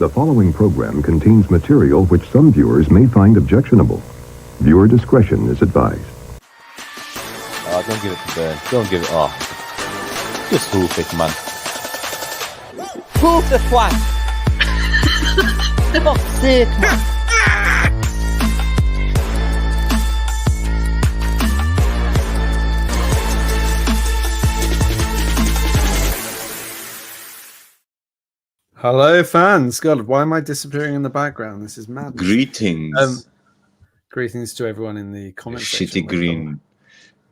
The following program contains material which some viewers may find objectionable. Viewer discretion is advised. Oh, don't give it to Burn. Don't give it. Oh, just hoof it, man. Hoof the flag. For fuck's sake, man. Hello, fans. God, why am I disappearing in the background? This is mad. Greetings. Greetings to everyone in the comment section. Shitty green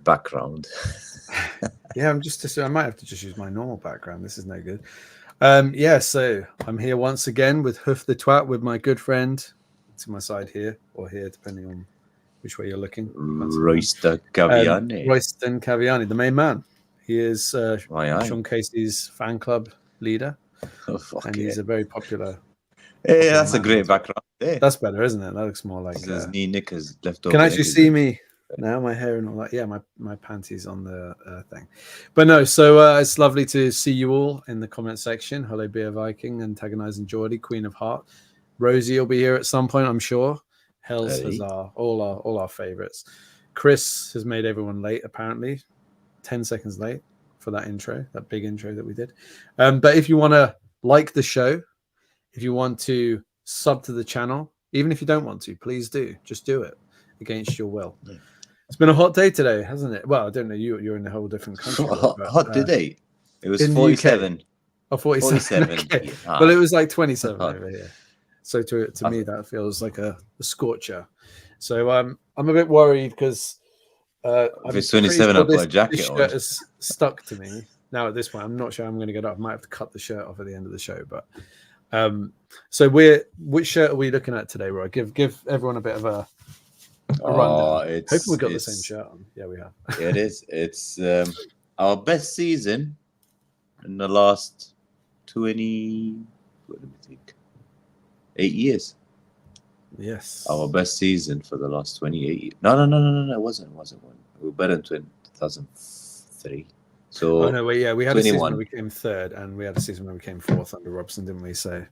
background. Yeah, I might have to just use my normal background. This is no good. So I'm here once again with Hoof the Twat with my good friend to my side here, or here, depending on which way you're looking. Royston Caviani. Royston Caviani, the main man. He is Sean Casey's fan club leader. Oh, fuck and yeah. he's a very popular. Hey, that's a great background. Hey. That's better, isn't it? That looks more like. There's knee knickers left over. Can actually see me now, my hair and all that. Yeah, my panties on the thing. But no, so it's lovely to see you all in the comment section. Hello, Beer Viking, antagonizing Geordie, Queen of Heart. Rosie will be here at some point, I'm sure. Hells has all our favorites. Chris has made everyone late, apparently. 10 seconds late for that intro, that big intro that we did. But if you want to like the show, if you want to sub to the channel, even if you don't want to, please do. Just do it against your will. Yeah. It's been a hot day today, hasn't it? Well, I don't know. You're in a whole different country. Hot day. It was 47. Oh, 47. Okay. Yeah. Well, it was like 27 over here. So to me, that feels like a scorcher. So I'm a bit worried because if it's 27, I've got a jacket this on. shirt is stuck to me. Now at this point, I'm not sure I'm going to get up. I might have to cut the shirt off at the end of the show. But so which shirt are we looking at today, Roy? Give everyone a bit of a rundown. Hoping we got the same shirt on. Yeah, we have. It is. It's our best season in the last 8 years. Yes. Our best season for the last 28 years. No, it wasn't one. We were better in 2003. So we had 21. A season where we came third, and we had a season where we came fourth under Robson, didn't we? So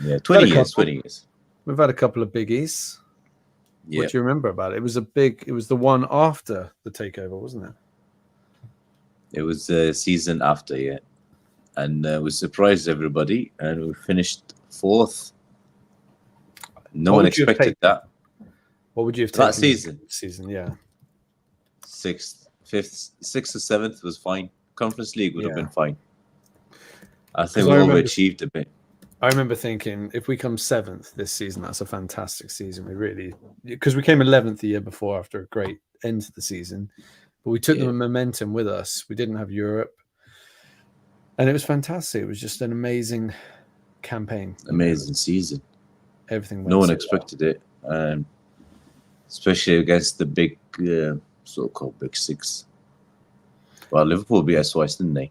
yeah, 20 years. We've had a couple of biggies. Yeah. What do you remember about it? It was the one after the takeover, wasn't it? It was the season after, yeah. And we surprised everybody, and we finished fourth. No one expected that. What would you have taken that season? Season, yeah. Sixth, or seventh was fine. Conference League would have been fine. I think we overachieved a bit. I remember thinking, if we come seventh this season, that's a fantastic season. We really, because we came 11th the year before after a great end to the season, but we took the momentum with us. We didn't have Europe, and it was fantastic. It was just an amazing campaign, amazing season. Everything. No one expected it, especially against the big, so-called Big Six. Well, Liverpool beat us twice, didn't they?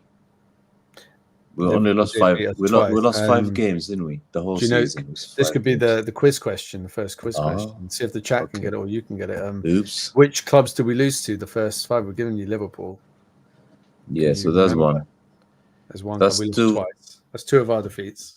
We only lost 5. We lost 5 games, didn't we? The whole season. This could be the quiz question, the first quiz question. See if the chat can get it or you can get it. Oops. Which clubs did we lose to the first 5? We're giving you Liverpool. Yeah, so there's one. There's one. That's club we lost twice. That's 2 of our defeats.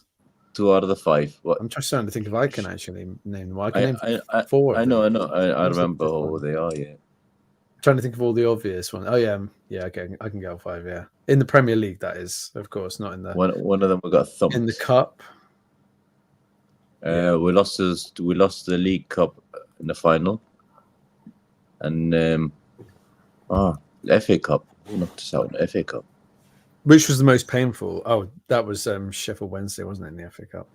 2 out of the 5. What? I'm just trying to think if I can actually name them. I can name 4. I know. I remember who they are. Yeah. I'm trying to think of all the obvious ones. Oh yeah. Okay, I can go 5. Yeah, in the Premier League, that is, of course, not in the. One of them we got thumped in the cup. We lost the League Cup in the final, and the FA Cup. We knocked us out in the FA Cup. Which was the most painful? Oh, that was Sheffield Wednesday, wasn't it, in the FA Cup?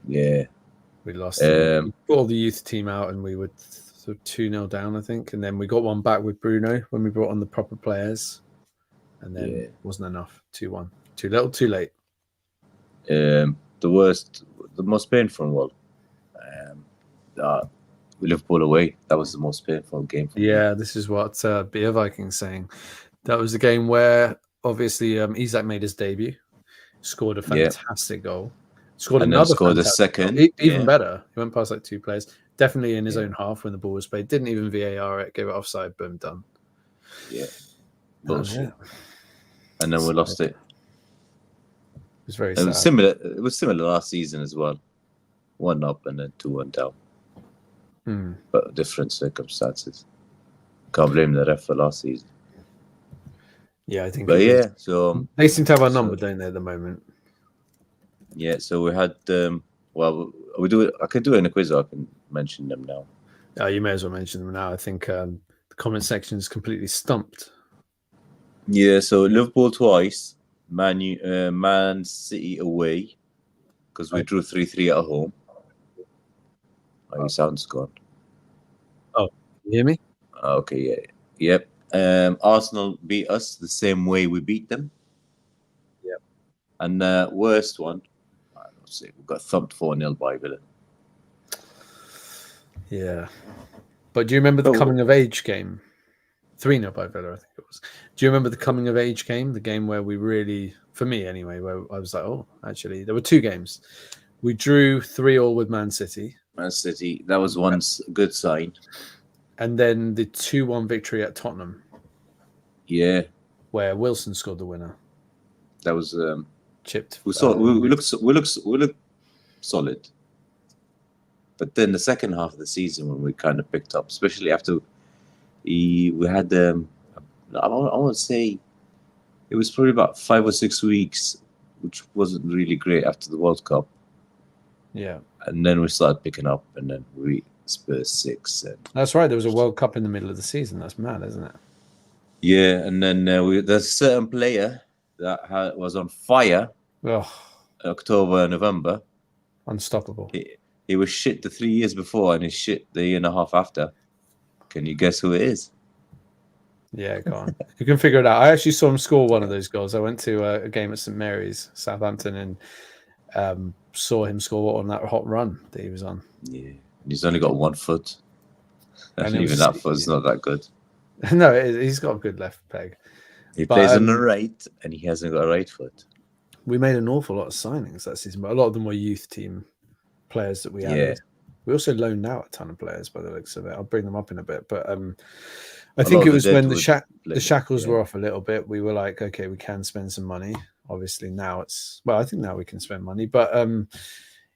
Yeah. We lost. We put all the youth team out and we were sort of 2-0 down, I think. And then we got one back with Bruno when we brought on the proper players. And then it wasn't enough. 2-1. Too little, too late. The most painful one. Liverpool away. That was the most painful game for me. This is what Beer Viking's saying. That was the game where obviously Isak made his debut, scored a fantastic goal, scored a second, even better. He went past like 2 players, definitely in his own half when the ball was played. Didn't even VAR it, gave it offside, boom, done. Yeah, bullshit. And then we lost it. was very It sad. was similar. It was similar last season as well. 1 up and then 2-1 down. But different circumstances. Can't blame the ref for last season. Yeah, I think. But yeah, so they seem to have our number, don't they, at the moment? Yeah, so we had. Well, we do it. I can do it in a quiz. Or I can mention them now. Oh, you may as well mention them now. I think the comment section is completely stumped. Yeah, so Liverpool twice, Man City away, because we drew 3-3 at home. Oh, your sound's gone. Oh, you hear me? Okay, yeah. Yep. Arsenal beat us the same way we beat them. Yep. And the worst one, let's see, we got thumped 4-0 by Villa. Yeah. But do you remember the coming of age game? 3-0 by Villa, I think it was. Do you remember the coming of age game? The game where we really, for me anyway, where I was like, oh, actually, there were 2 games. We drew 3-3 with Man City. Man City, that was one good sign. And then the 2-1 victory at Tottenham. Yeah. Where Wilson scored the winner. That was chipped. We look solid. But then the second half of the season when we kind of picked up, especially after we had I want to say it was probably about 5 or 6 weeks, which wasn't really great after the World Cup. Yeah. And then we started picking up, and then we Spurs 6. That's right. There was a World Cup in the middle of the season. That's mad, isn't it? Yeah, and then there's a certain player that was on fire. October, November. Unstoppable. He was shit the 3 years before, and he's shit the year and a half after. Can you guess who it is? Yeah, go on. You can figure it out. I actually saw him score one of those goals. I went to a game at St Mary's, Southampton, and saw him score on that hot run that he was on. Yeah, he's only got 1 foot, and even that foot's not that good. No, he's got a good left peg. He plays on the right, and he hasn't got a right foot. We made an awful lot of signings that season, but a lot of them were youth team players that we added. Yeah. We also loaned out a ton of players by the looks of it. I'll bring them up in a bit, but I think it was when the shackles were off a little bit. We were like, okay, we can spend some money. Obviously now I think now we can spend money, but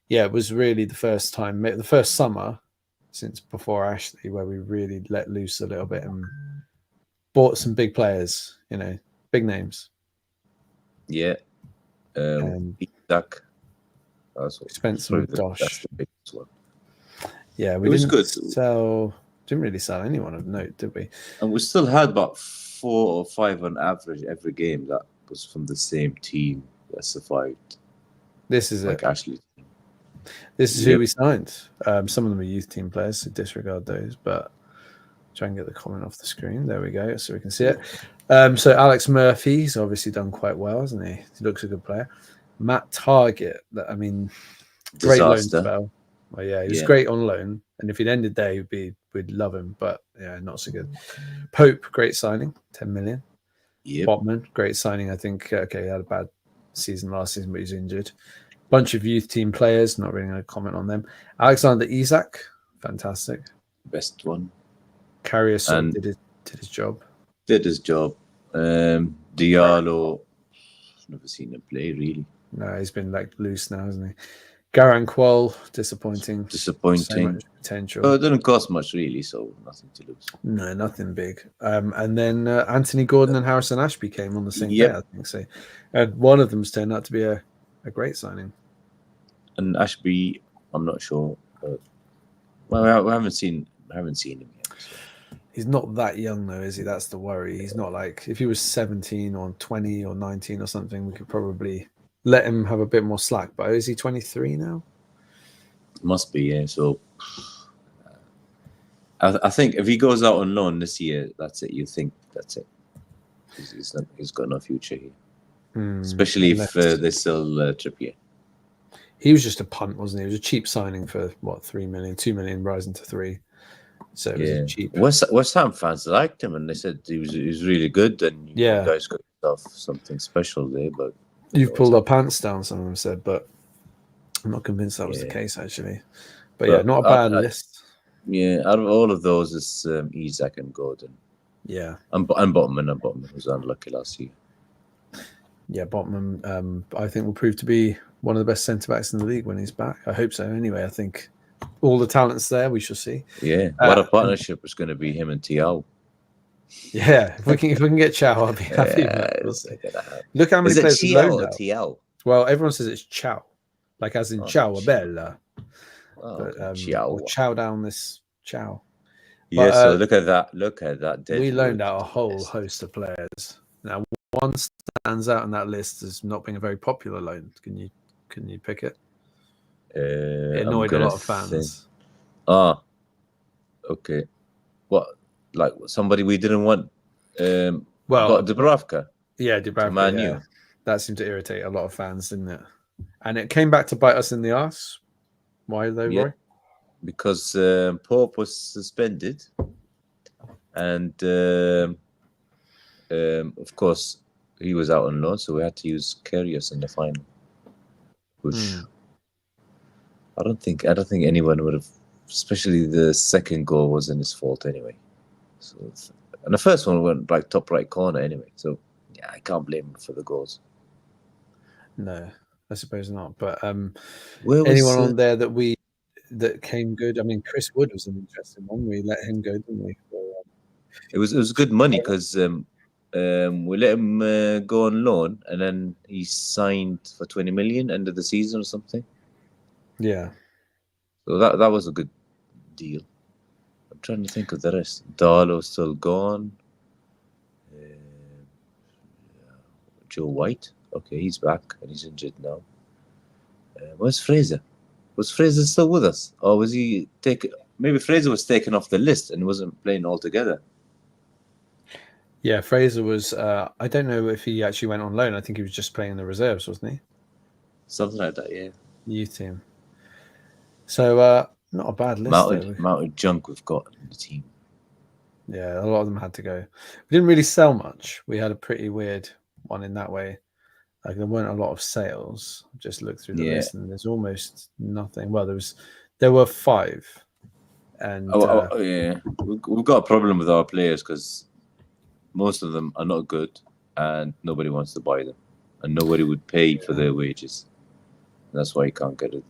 yeah, it was really the first time, the first summer since before Ashley, where we really let loose a little bit and bought some big players, big names. Yeah. Isaac. Expensive dosh. That's the biggest one. Yeah, we didn't really sell anyone of note, did we? And we still had about 4 or 5 on average every game that was from the same team that survived. This is like Ashley. This is who we signed. Some of them are youth team players, so disregard those. But try and get the comment off the screen. There we go, so we can see it. So Alex Murphy's obviously done quite well, hasn't he? He looks a good player. Matt Target, great loan spell. Well, yeah, he was great on loan, and if he'd ended there, we'd love him. But yeah, not so good. Pope, great signing, 10 million. Yeah. Botman, great signing. I think. Okay, he had a bad season last season, but he's injured. Bunch of youth team players. Not really going to comment on them. Alexander Isak, fantastic. Best one. Carrier did his job. Did his job. Diallo, never seen him play really. No, he's been loose now, hasn't he? Garan Qual, disappointing. So much potential. Oh, it didn't cost much really, so nothing to lose. No, nothing big. And then Anthony Gordon and Harrison Ashby came on the same day, I think. So, and one of them's turned out to be a great signing. And Ashby, I'm not sure. Well, we haven't seen him yet. So. He's not that young though, is he? That's the worry. He's not like, if he was 17 or 20 or 19 or something, we could probably let him have a bit more slack. But is he 23 now? Must be, yeah. So I think if he goes out on loan this year, that's it. You think that's it. He's got no future here. Especially if they sell Trippier. He was just a punt, wasn't he? It was a cheap signing for what, 3 million, 2 million rising to 3. So it was cheap. West Ham fans liked him, and they said he was really good. And you guys got something special there. But you've pulled our pants down, some of them said, but I'm not convinced that was the case actually. But yeah, not a bad list. Yeah, out of all of those, it's Isak and Gordon. Yeah, and Botman was unlucky last year. Yeah, Botman, I think will prove to be one of the best centre backs in the league when he's back. I hope so. Anyway, I think all the talent's there. We shall see. Yeah, what a partnership is going to be him and Tiao. Yeah, if we can get Chow, I'll be happy. Yeah, But we'll it's see. gonna happen. Look how many Is it players we Tiao loaned or out. Tiao? Well, everyone says it's Chow, like as in Oh, Ciao Chow. Bella, Oh, but okay. Tiao. or chow down this Chow. Yeah, But, so look at that. Look at that. we loaned Deadwood out a whole list. host of players. Now, one stands out on that list as not being a very popular loan. Can you pick it? It I'm annoyed a gonna lot of fans. Ah, okay. What? Like somebody we didn't want? Well, what, Dubravka Yeah, to Dubravka, Man yeah. U? That seemed to irritate a lot of fans, didn't it? And it came back to bite us in the arse. Why though, Yeah. Roy? Because Pope was suspended, and of course he was out on loan, so we had to use Karius in the final, which I don't think anyone would have. Especially the second goal wasn't his fault anyway. So, and the first one went like top right corner anyway. So yeah, I can't blame him for the goals. No, I suppose not. But Where was anyone on there that came good? I mean, Chris Wood was an interesting one. We let him go, didn't we? it was good money because we let him go on loan, and then he signed for 20 million end of the season or something. Yeah. So that was a good deal. I'm trying to think of the rest. Darlow's still gone. Joe White. Okay, he's back and he's injured now. Where's Fraser? Was Fraser still with us? Or was he taken? Maybe Fraser was taken off the list and wasn't playing altogether. Yeah, Fraser was. I don't know if he actually went on loan. I think he was just playing the reserves, wasn't he? Something like that, yeah. Youth team. So not a bad list. Mounted junk we've got in the team. Yeah, a lot of them had to go. We didn't really sell much. We had a pretty weird one in that way. Like there weren't a lot of sales. Just look through the list and there's almost nothing. Well, there were 5, and yeah, we've got a problem with our players because most of them are not good and nobody wants to buy them, and nobody would pay for their wages. That's why you can't get it.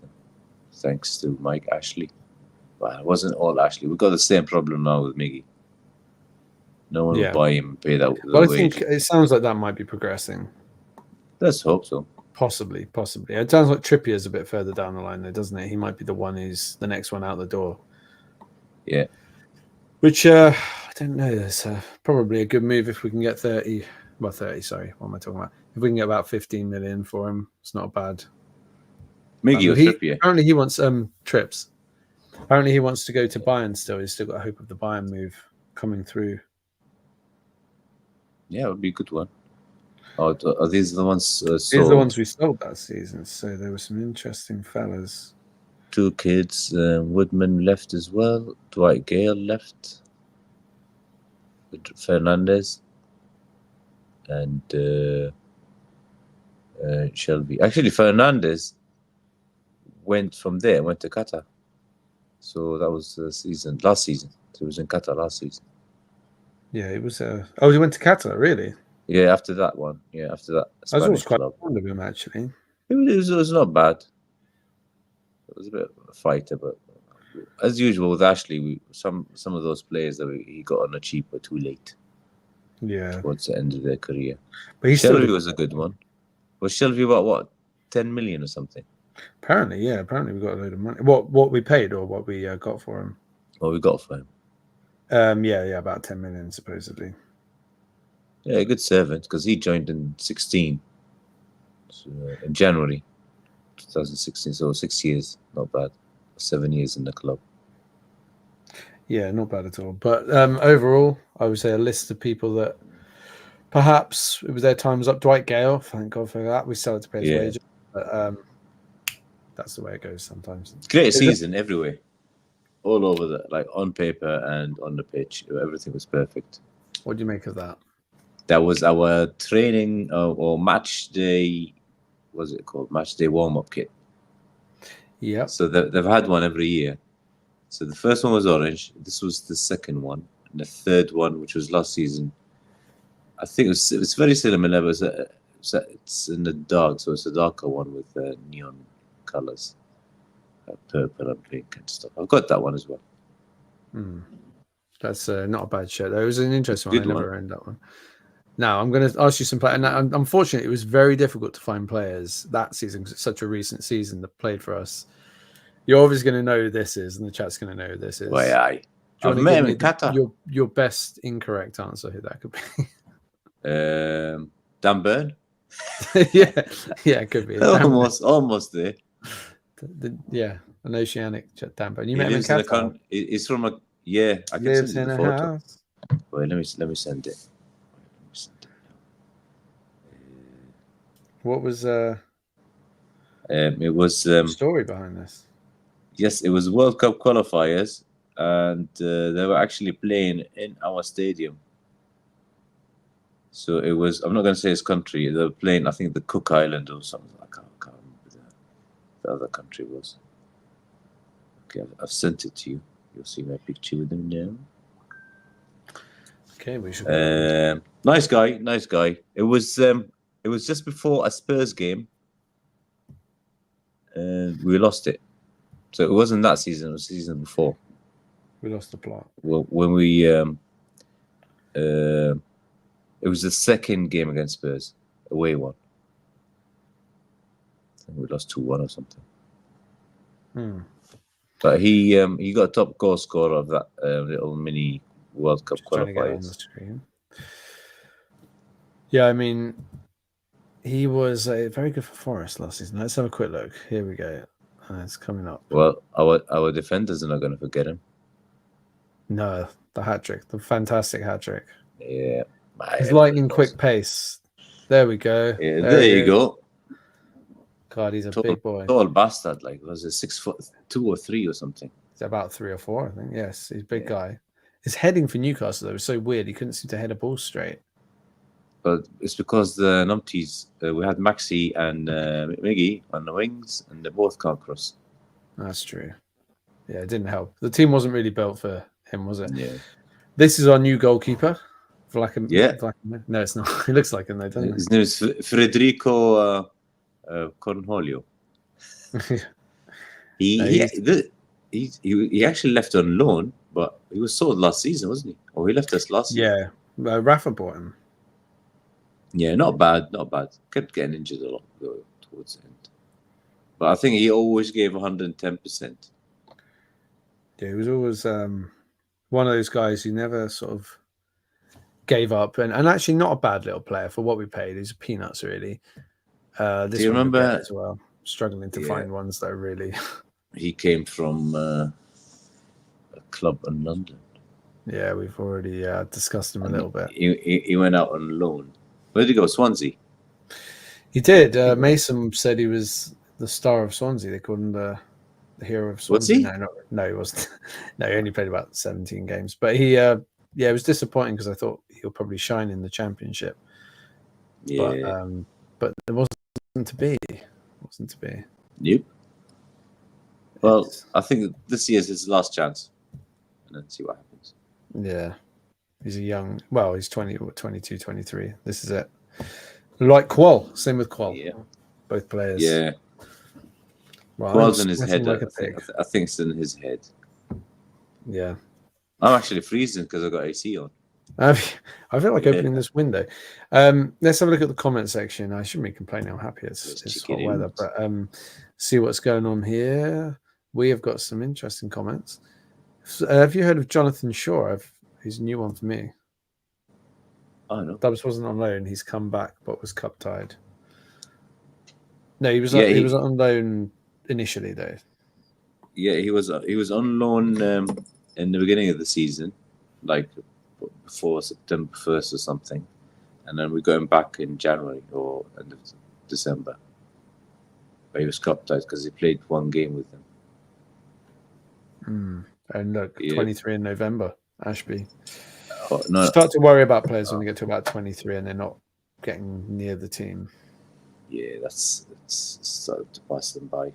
Thanks to Mike Ashley. Well, it wasn't all Ashley. We've got the same problem now with Miggy. No one would buy him and pay that. But I think it sounds like that might be progressing. Let's hope so. Possibly. It sounds like Trippier's a bit further down the line, though, doesn't it? He might be the one who's the next one out the door. Yeah. Which I don't know. There's probably a good move if we can get 30. Well, 30. Sorry, what am I talking about? If we can get about 15 million for him, it's not bad. Miggy or Trippier? Apparently, he wants trips. Apparently, he wants to go to Bayern still. He's still got hope of the Bayern move coming through. Yeah, it would be a good one. Are these the ones sold? These are the ones we sold that season. So there were some interesting fellas. 2 kids. Woodman left as well. Dwight Gale left. Fernandez. And Shelby. Actually, Fernandez went from there, went to Qatar. So that was last season. So he was in Qatar last season. Yeah, it was. Oh, he went to Qatar, really? Yeah, after that one. Yeah, after that Spanish quite club. fond of him, actually. It was not bad. It was a bit of a fighter, but as usual with Ashley, some of those players that he got on a cheap were too late. Yeah, towards the end of their career. But Shelby was a good one. Was Shelby about what, 10 million or something? Apparently, yeah. Apparently, we got a load of money. What we paid or what we got for him? What we got for him? Yeah, about 10 million supposedly. Yeah, a good servant because he joined in 16, so, in January 2016. So 6 years, not bad. 7 years in the club. Yeah, not bad at all. But overall, I would say a list of people that perhaps it was their time's up. Dwight Gale, thank God for that. We started to pay his wages. But that's the way it goes sometimes. Great season everywhere. All over like on paper and on the pitch. Everything was perfect. What do you make of that? That was our training or match day. What's it called? Match day warm-up kit. Yeah. So they've had one every year. So the first one was orange. This was the second one. And the third one, which was last season, I think it was very similar. It was It's in the dark, so it's a darker one with neon colors, purple and pink and stuff. I've got that one as well. That's not a bad shirt, though. It was an interesting one. I Good never one. owned that one. Now, I'm going to ask you some players. And unfortunately, it was very difficult to find players that season because it's such a recent season that played for us. You're obviously going to know who this is, and the chat's going to know who this is. Why, aye. Do you I've want to met give him me in Qatar. your best incorrect answer who that could be? Dan Burn. yeah, it could be. Almost there. Yeah, an oceanic Dambo. You He met him in lives in Qatar. he's from a I can Lives send in you the a photo. house. Wait, let me send it. What was It was the story behind this? yes, it was World Cup qualifiers, and they were actually playing in our stadium. So it was. I'm not going to say his country. They were playing, I think, the Cook Island or something. I can't remember the other country was. Okay, I've sent it to you. You'll see my picture with him now. Okay, we should. Nice guy. It was just before a Spurs game, and we lost it. So it wasn't that season; it was the season before. We lost the plot. Well, when we it was the second game against Spurs, away one. I think we lost 2-1 or something. But he got top goal scorer of that little mini World Cup qualifiers. On the screen. Yeah, I mean, he was very good for Forest last season. Let's have a quick look. Here we go. It's coming up. Well, our defenders are not going to forget him. No, the hat trick, the fantastic hat trick. Yeah, his lightning quick pace. There we go. Yeah, there you go. God, he's a big boy. Tall bastard. Like, was it 6'2" or 3" or something? He's about 3 or 4, I think. Yes, he's a big guy. His heading for Newcastle though was so weird. He couldn't seem to head a ball straight. But it's because the numpties, we had Maxi and Miggy on the wings, and they both can't cross. That's true. Yeah, it didn't help. The team wasn't really built for him, was it? Yeah. This is our new goalkeeper. Yeah. No, it's not. He looks like him though, doesn't he? His name is Federico Cornholio. He actually left on loan, but he was sold last season, wasn't he? Or he left us last season. Yeah, Rafa bought him. Yeah, not bad. Kept getting injured a lot towards the end. But I think he always gave 110%. Yeah, he was always one of those guys who never sort of gave up. And actually not a bad little player for what we paid. He's peanuts, really. Do you remember as well? Struggling to find ones, though, really. He came from a club in London. Yeah, we've already discussed him a little bit. He went out on loan. Where did he go? Swansea? He did. Mason said he was the star of Swansea. They called him the hero of Swansea. Was he? No, he wasn't. No, he only played about 17 games. But he, it was disappointing because I thought he'll probably shine in the Championship. Yeah. But it wasn't to be. Nope. Well, I think this year's his last chance. And then see what happens. Yeah. He's he's 22, 23. This is it. Like Qual. Same with Qual. Yeah. Both players. Yeah. Well, Qual's in his head. Like I think it's in his head. Yeah. I'm actually freezing because I got AC on. I feel like opening this window. Let's have a look at the comment section. I shouldn't be complaining. I'm happy it's hot weather. But see what's going on here. We have got some interesting comments. Have you heard of Jonathan Shaw? He's a new one for me. Oh, no. Dubs wasn't on loan. He's come back, but was cup tied. No, he was on loan initially, though. Yeah, he was on loan in the beginning of the season, like before September 1st or something, and then we got him back in January or end of December. But he was cup tied because he played one game with them. And look, 23 in November, Ashby. Oh, no. Start to worry about players when they get to about 23 and they're not getting near the team. Yeah, it's started to pass them by.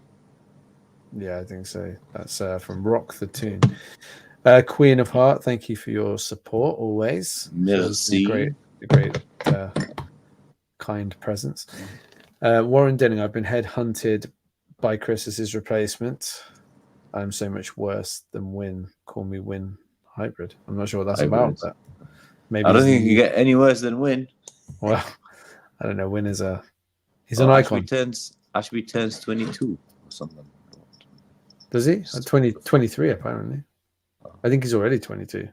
Yeah, I think so. That's from Rock the Tune. Queen of Heart, thank you for your support always. Merci. A great kind presence. Warren Denning, I've been headhunted by Chris as his replacement. I'm so much worse than Win. Call me Win Hybrid. I'm not sure what that's about, but maybe I don't think you can get any worse than Win. Well, I don't know. Win is he's an icon. Ashby turns 22 or something. Does he? 23 apparently. I think he's already 22.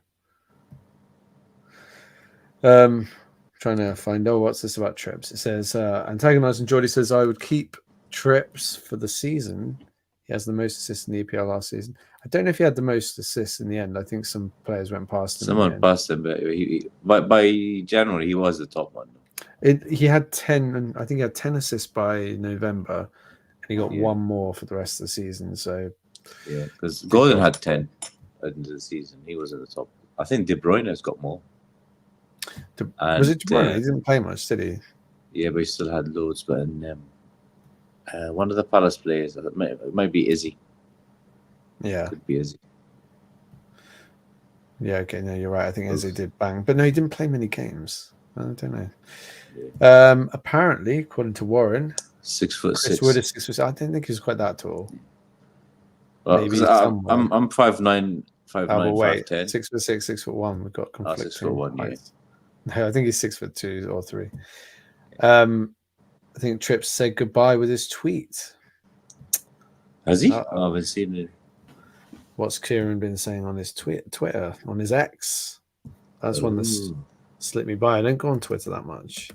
Trying to find out what's this about Trips. It says antagonizing Geordie says I would keep Trips for the season. He has the most assists in the EPL last season. I don't know if he had the most assists in the end. I think some players went past him. Someone passed him, but by January he was the top one. He had 10, and I think he had 10 assists by November, and he got one more for the rest of the season. So yeah, because Gordon had 10 at the end of the season. He was at the top. I think De Bruyne has got more. Was it De Bruyne? He didn't play much, did he? Yeah, but he still had loads. But one of the Palace players, it might be Izzy. Yeah, could be Izzy. Yeah, okay, no, you're right. I think Izzy did bang, but no, he didn't play many games. I don't know. Yeah. Apparently, according to Warren, 6'6". Chris Wood is 6'6". I don't think he's quite that tall. Well, maybe I'm 5'9", 5'10". 6'6", 6'1". We've got conflicting. 6'1", yeah. No, I think he's 6'2" or 3. I think Trips said goodbye with his tweet. Has he? I haven't seen it. What's Kieran been saying on his Twitter, on his X? That's one that's slipped me by. I don't go on Twitter that much.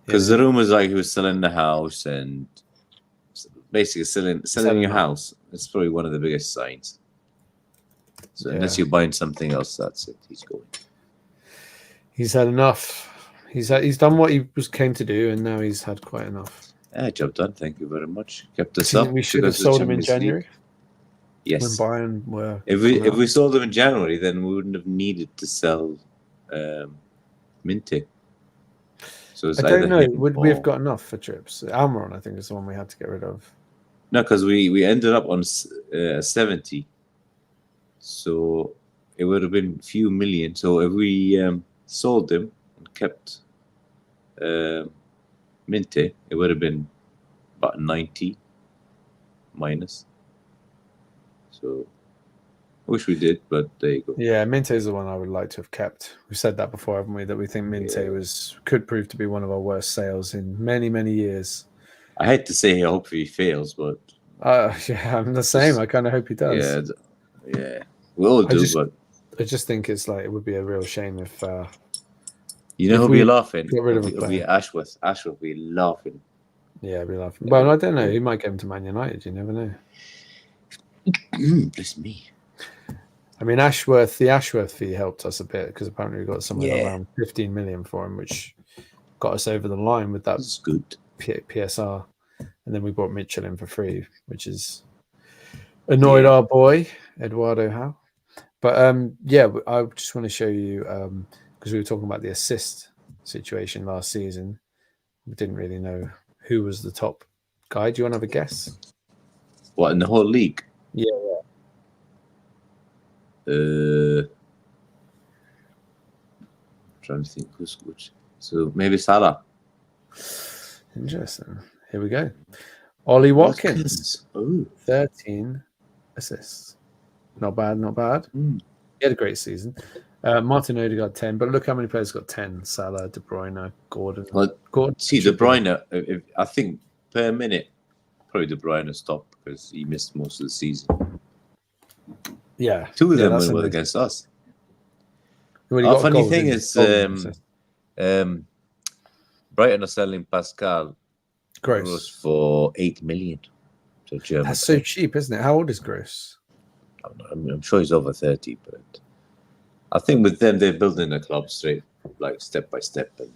Because the rumors like he was selling the house and basically selling your house. It's probably one of the biggest signs. So unless you're buying something else, that's it. He's going. He's had enough. He's done what he came to do, and now he's had quite enough. Yeah, job done. Thank you very much. Kept us up. We should have sold him in January. Yes. When Bayern were. If we sold him in January, then we wouldn't have needed to sell Minte. So I don't know. Would we have got enough for Trips? Almiron, I think, is the one we had to get rid of. No, because we ended up on 70. So it would have been a few million. So if we sold him and kept Minte, it would have been about 90 minus. So I wish we did, but there you go. Yeah, Minte is the one I would like to have kept. We've said that before, haven't we? That we think Minte could prove to be one of our worst sales in many, many years. I hate to say I hope he fails, but yeah, I'm the same. I kind of hope he does. Yeah, we all do. But I just think it's like it would be a real shame if who'll be laughing. Get rid of it'll be Ashworth. Ashworth will be laughing. Yeah, he'll be laughing. Well, I don't know. He might get him to Man United. You never know. Bless me. I mean, the Ashworth fee helped us a bit because apparently we got somewhere around 15 million for him, which got us over the line with that good PSR. And then we brought Mitchell in for free, which is annoyed our boy Eduardo Howe. But I just want to show you because we were talking about the assist situation last season. We didn't really know who was the top guy. Do you want to have a guess? What, in the whole league? Yeah. Trying to think who's which. So maybe Salah. Interesting. Here we go. Ollie Watkins. 13 assists. Not bad. He had a great season. Martin Odegaard 10, but look how many players got 10. Salah, De Bruyne, Gordon. See, De Bruyne, I think per minute, probably De Bruyne stopped because he missed most of the season. Yeah. 2 of them were against us. Funny thing is, Brighton are selling Pascal Gross for 8 million to Germany. That's so cheap, isn't it? How old is Gross? I'm sure he's over 30, but I think with them, they're building a club straight, like step by step, and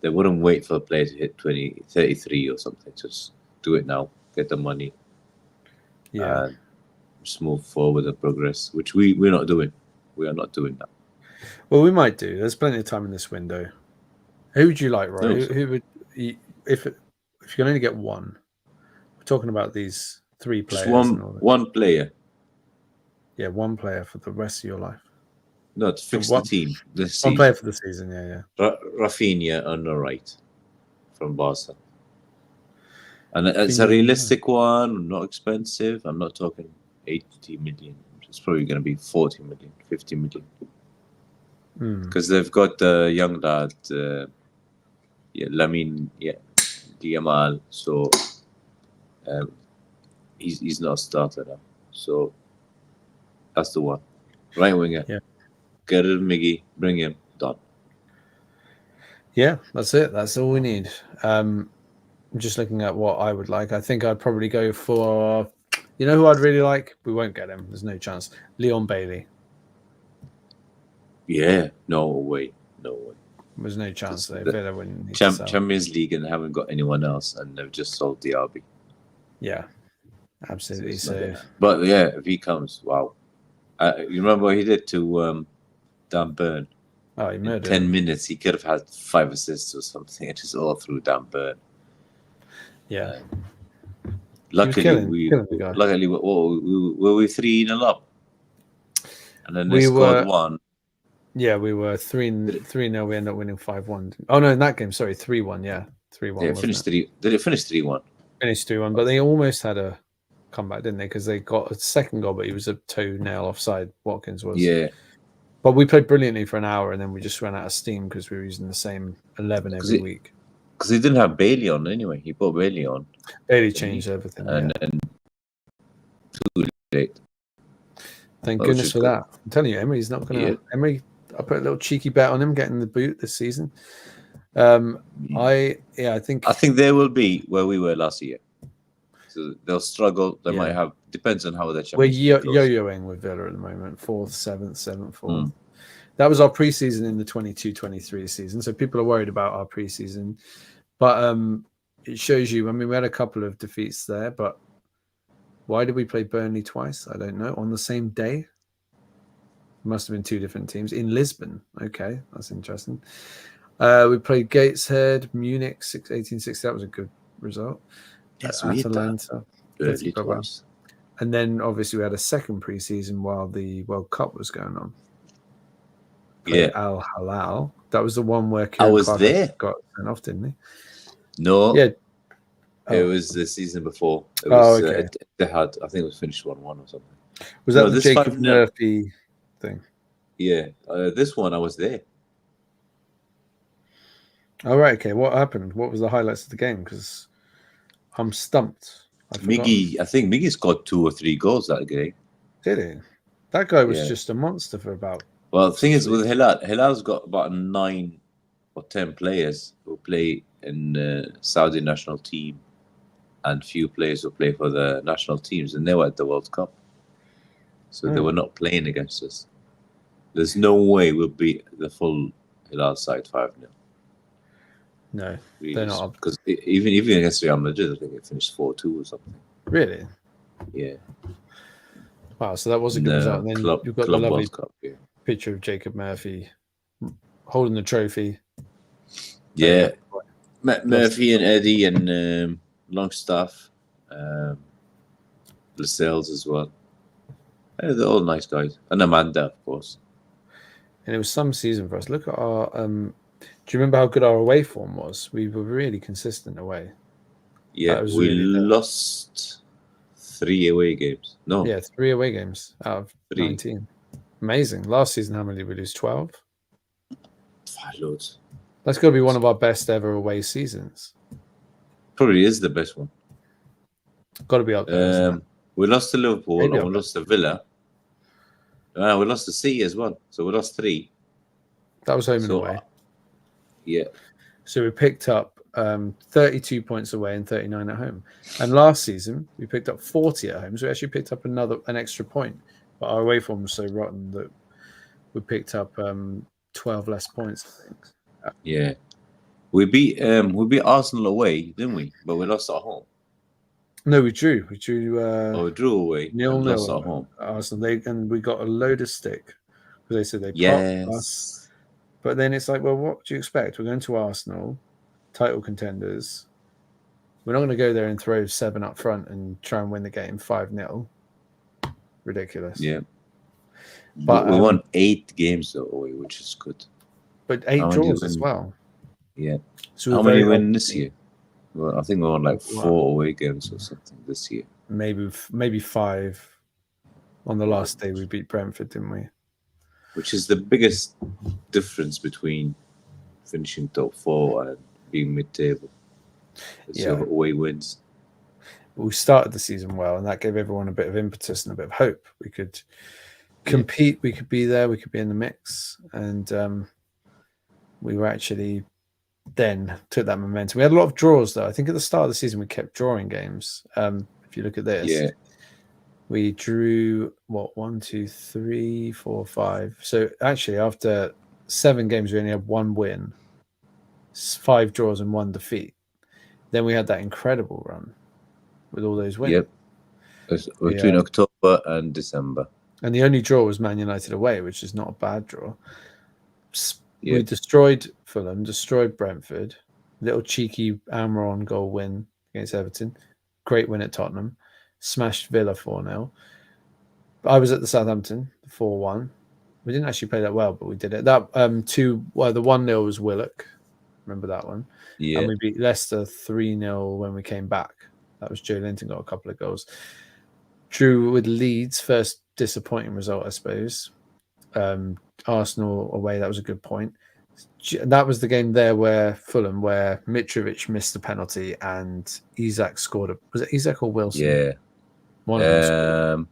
they wouldn't wait for a player to hit 33 or something. Just do it now, get the money, and just move forward and progress, which we're not doing. We are not doing that. Well, we might do. There's plenty of time in this window. Who would you like, Roy? Who would if you can only get one? We're talking about these 3 players. Just one player. Yeah, one player for the rest of your life. No, to fix the team. One player for the season, yeah. Rafinha on the right. from Barca. And it's a realistic one, not expensive. I'm not talking 80 million. It's probably going to be 40 million, 50 million. Because they've got the young lad, Lamine Yamal. So he's not a starter now. So that's the one. Right winger. Yeah. Get rid of Miggy, bring him, done. Yeah, that's it. That's all we need. I'm just looking at what I would like. I think I'd probably go for, you know who I'd really like? We won't get him. There's no chance. Leon Bailey. Yeah, no way. There's no chance there. The Villa wouldn't need to sell. Champions League and haven't got anyone else, and they've just sold Diaby. Yeah, absolutely. But yeah, if he comes, wow. You remember what he did to Dan Burn? Oh, he murdered 10 him. minutes, he could have had 5 assists or something. It is all through Dan Burn. Yeah. Luckily, killing the guy. were we 3-0 up? And then they scored 1. Yeah, we were 3-0. We ended up winning 5-1. Oh no, in that game, sorry, 3-1. Yeah, 3-1. Yeah, finished 3. Did it finish 3-1? Finished 3-1, but they almost had a comeback, didn't they? Because they got a second goal, but he was a toe-nail offside. Watkins was. Yeah. But we played brilliantly for an hour, and then we just ran out of steam because we were using the same 11 every week. Because he didn't have Bailey on anyway. He put Bailey on. Bailey changed everything. And too late. Thank goodness for that. I'm telling you, Emery's not going to. Yeah. Emery, I put a little cheeky bet on him getting the boot this season. I think they will be where we were last year. So they'll struggle. They might have. Depends on how they're. We're yo-yoing with Villa at the moment. 4th, 7th, 7th, 4th. That was our preseason in the 22-23 season. So people are worried about our preseason, but it shows you. I mean, we had a couple of defeats there, but why did we play Burnley twice? I don't know. On the same day. Must have been 2 different teams in Lisbon. Okay, that's interesting. We played Gateshead, Munich, 1860. That was a good result. Yes, Atalanta, twice. And then obviously we had a second preseason while the World Cup was going on. Played Al Hilal. That was the one where I was there. Got sent off, didn't he? No. Yeah. It was the season before. It was Etihad. I think it was finished 1-1 or something. Was that the Jacob Murphy thing? Yeah. This one I was there. All right. Okay. What happened? What was the highlights of the game? Because I'm stumped. I think Miggy scored 2 or 3 goals that game. Did he? That guy was just a monster for about. Well, the thing is with Hilal's got about 9 or 10 players who play in the Saudi national team, and few players who play for the national teams, and they were at the World Cup, so they were not playing against us. There's no way we'll beat the full Hilal side 5-0. No, they're not. Because even against Real Madrid, I think it finished 4-2 or something. Really? Yeah. Wow, so that was a good result. And then you've got the lovely picture of Jacob Murphy holding the trophy. Yeah. Murphy and Eddie and Longstaff, Lascelles as well. They're all nice guys. And Amanda, of course. And it was some season for us. Look at our... do you remember how good our away form was? We were really consistent away. Yeah, we lost 3 away games. No. Yeah, 3 away games out of 19. Amazing. Last season, how many did we lose? 12? Loads. That's got to be one of our best ever away seasons. Probably is the best one. Got to be up there. We lost to Liverpool and we lost to Villa. We lost to City as well. So we lost 3. That was home and away. Yeah. So we picked up 32 points away and 39 at home. And last season, we picked up 40 at home. So we actually picked up an extra point. But our away form was so rotten that we picked up 12 less points, I think. Yeah. We beat Arsenal away, didn't we? But we lost at home. No, we drew. We drew away. 0-0 at home. Arsenal. And we got a load of stick. Because they said they popped us. But then it's like, well, what do you expect? We're going to Arsenal, title contenders. We're not going to go there and throw 7 up front and try and win the game 5-0. Ridiculous. Yeah. But we won 8 games away, which is good. But 8 draws as well. Yeah. So How we're many very win this hopeful. year? Well, I think we're on like 4 away games or something this year. Maybe 5. On the last day, we beat Brentford, didn't we? Which is the biggest difference between finishing top 4 and being mid-table. It's your away wins. We started the season well, and that gave everyone a bit of impetus and a bit of hope. We could compete, we could be there, we could be in the mix, and we were actually then took that momentum. We had a lot of draws, though. I think at the start of the season, we kept drawing games. If you look at this, we drew 1, 2, 3, 4, 5. So actually, after 7 games, we only had 1 win, 5 draws, and 1 defeat. Then we had that incredible run with all those wins. Yep. Between October and December. And the only draw was Man United away, which is not a bad draw. We destroyed Fulham, destroyed Brentford, little cheeky Almiron goal win against Everton, great win at Tottenham, smashed Villa 4-0. I was at the Southampton 4-1. We didn't actually play that well, but we did it. That the 1-0 was Willock. Remember that one? Yeah. And we beat Leicester 3-0 when we came back. That was Joe Linton got a couple of goals. Drew with Leeds, first disappointing result, I suppose. Arsenal away, that was a good point. That was the game there where Fulham, where Mitrovic missed a penalty and Isak scored. Was it Isak or Wilson? Yeah. One of them.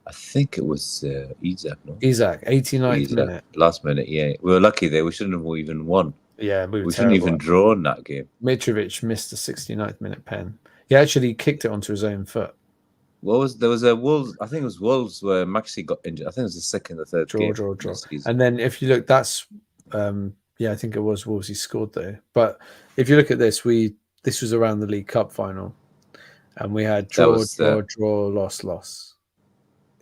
I think it was Isak, no? Isak, 89th minute. Last minute, yeah. We were lucky there. We shouldn't have even won. Yeah, we shouldn't even draw in that game. Mitrovic missed the 69th minute pen. He actually kicked it onto his own foot. There was a Wolves, I think it was Wolves where Maxi got injured. I think it was the second or third game. Draw. And then if you look, that's I think it was Wolves he scored though. But if you look at this, this was around the League Cup final. And we had draw, loss.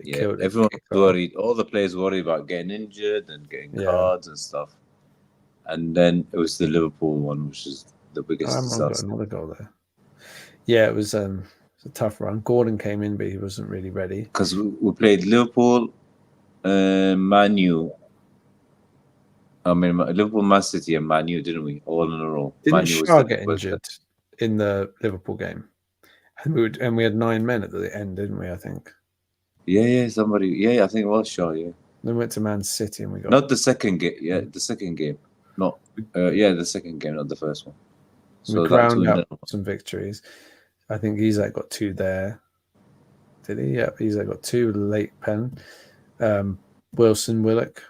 Everyone was worried. All the players worried about getting injured and getting cards and stuff. And then it was the Liverpool one, which is the biggest disaster. Another goal there. Yeah, it was a tough run. Gordon came in, but he wasn't really ready. Because we played Liverpool, Man U. Liverpool, Man City, and Man U, didn't we? All in a row. Didn't Shaw get injured in the Liverpool game? And we had 9 men at the end, didn't we? I think. Yeah, somebody. Yeah, I think it was Shaw. Yeah. Then we went to Man City and we got not the second game. Yeah, the second game. Not. The second game, not the first one. So we ground out some victories. I think Isak got 2 there. Did he? Yeah, Isak got 2 late pen. Wilson, Willock.